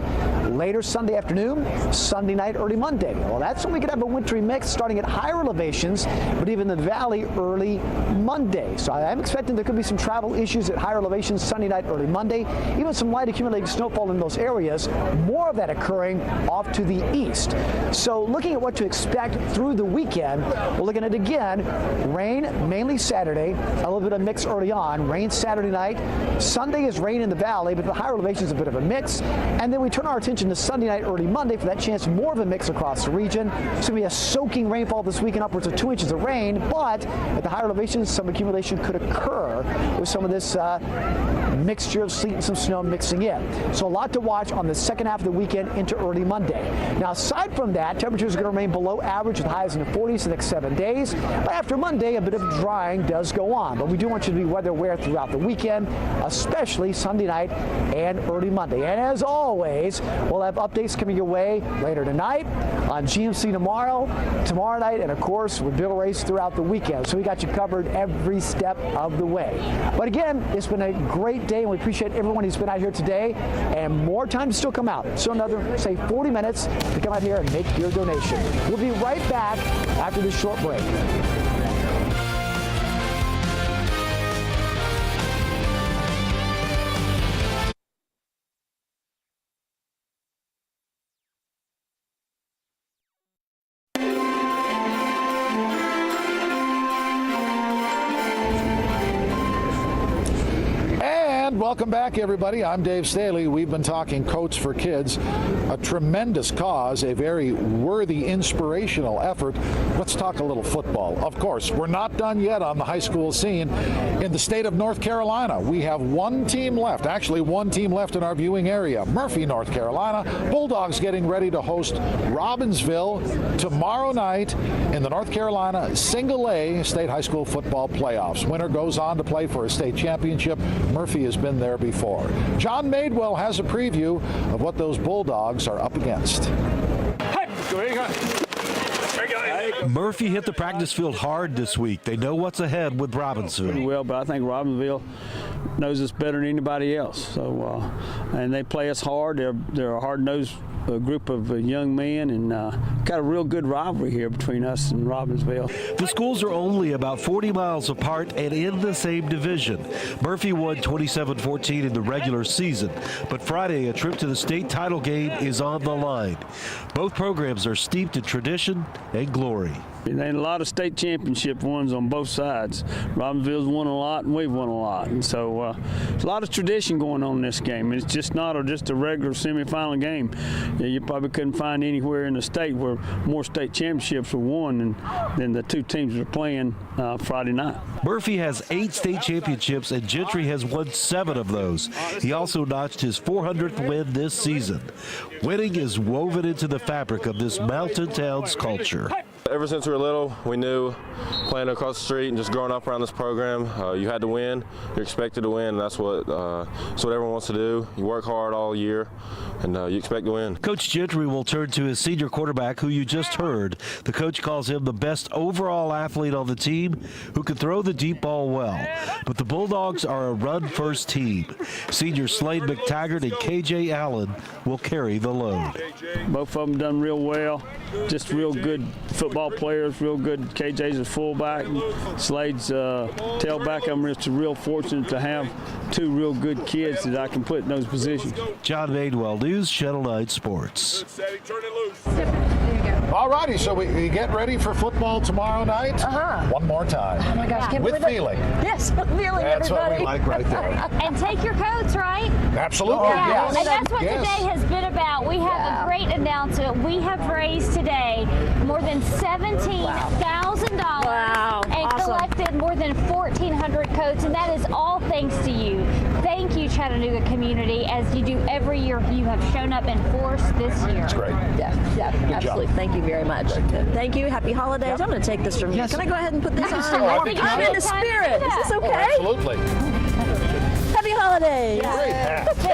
later Sunday afternoon, Sunday night, early Monday. Well, that's when we could have a wintry mix starting at higher elevations, but even in the valley early Monday. So I am expecting there could be some travel issues at higher elevations Sunday night, early Monday. Even some light accumulating snowfall in those areas, more of that occurring off to the east. So looking at what to expect through the weekend, we're looking at, again, rain mainly Saturday, a little bit of mix early on, rain Saturday night. Sunday is rain in the valley, but the higher elevations a bit of a mix. And then we turn our attention to Sunday night, early Monday for that chance more of a mix across the region. It's going to be a soaking rainfall this weekend, upwards of 2 inches of rain, but at the higher elevations, some accumulation could occur with some of this mixture of sleet and some snow mixing in. So a lot to watch on the second half of the weekend into early Monday. Now, aside from that, temperatures are going to remain below average with highs in the 40s the next 7 days. But after Monday, a bit of drying does go on. But we do want you to be weather aware throughout the weekend, especially Sunday night and early Monday. And as always, we'll have updates coming your way later tonight, on GMC tomorrow night, and of course with Bill Race throughout the weekend. So we got you covered every step of the way. But again, it's been a great day, and we appreciate everyone who's been out here today, and more time to still come out. So another, say, 40 minutes to come out here and make your donation. We'll be right back after this short break. welcome back, everybody. I'm Dave Staley. We've been talking Coats for Kids, a tremendous cause, a very worthy, inspirational effort. Let's talk a little football. Of course, we're not done yet on the high school scene. In the state of North Carolina, we have one team left, actually one team left in our viewing area, Murphy, North Carolina. Bulldogs getting ready to host Robbinsville tomorrow night in the North Carolina Single A State High School Football Playoffs. Winner goes on to play for a state championship. Murphy has been there before. John Madewell has a preview of what those Bulldogs are up against. Murphy hit the practice field hard this week. They know what's ahead with Robbinsville. Pretty well, but I think Robbinsville knows us better than anybody else. So, and they play us hard. They're a hard-nosed group of young men, and got a real good rivalry here between us and Robbinsville. The schools are only about 40 miles apart and in the same division. Murphy won 27-14 in the regular season, but Friday a trip to the state title game is on the line. Both programs are steeped in tradition and glory. And a lot of state championship ones on both sides. Robbinsville's won a lot, and we've won a lot. And so there's a lot of tradition going on in this game. It's just not just a regular semifinal game. You probably couldn't find anywhere in the state where more state championships were won than the two teams are playing Friday night. Murphy has 8 state championships, and Gentry has won 7 of those. He also notched his 400th win this season. Winning is woven into the fabric of this mountain town's culture. Ever since we were little, we knew playing across the street and just growing up around this program, you had to win. You're expected to win. That's what everyone wants to do. You work hard all year, and you expect to win. Coach Gentry will turn to his senior quarterback, who you just heard. The coach calls him the best overall athlete on the team, who can throw the deep ball well. But the Bulldogs are a run-first team. Senior Slade McTaggart and KJ Allen will carry the load. Both of them done real well. Just real good football players, real good. KJ's a fullback, Slade's tailback. I'm just real fortunate to have 2 real good kids that I can put in those positions. John Madewell, News Channel 9 Sports. All righty, so we get ready for football tomorrow night. One more time. Oh my gosh, can't with believe feeling. Yes, with feeling, That's everybody. what we like right there. And take your coats, right? Absolutely. Yeah. Yes. And that's what Yes. today has been about. We have a great announcement. We have raised today more than $17,000 and collected more than 1,400 coats, and that is all thanks to you. Thank you, Chattanooga community, as you do every year. You have shown up in force this year. That's great. Yeah, absolutely. Job. Thank you very much. Thank you. Happy holidays. I'm going to take this from you. Can I go ahead and put this on? I'm in the spirit. Is this okay? Absolutely. Happy holidays. Great hat.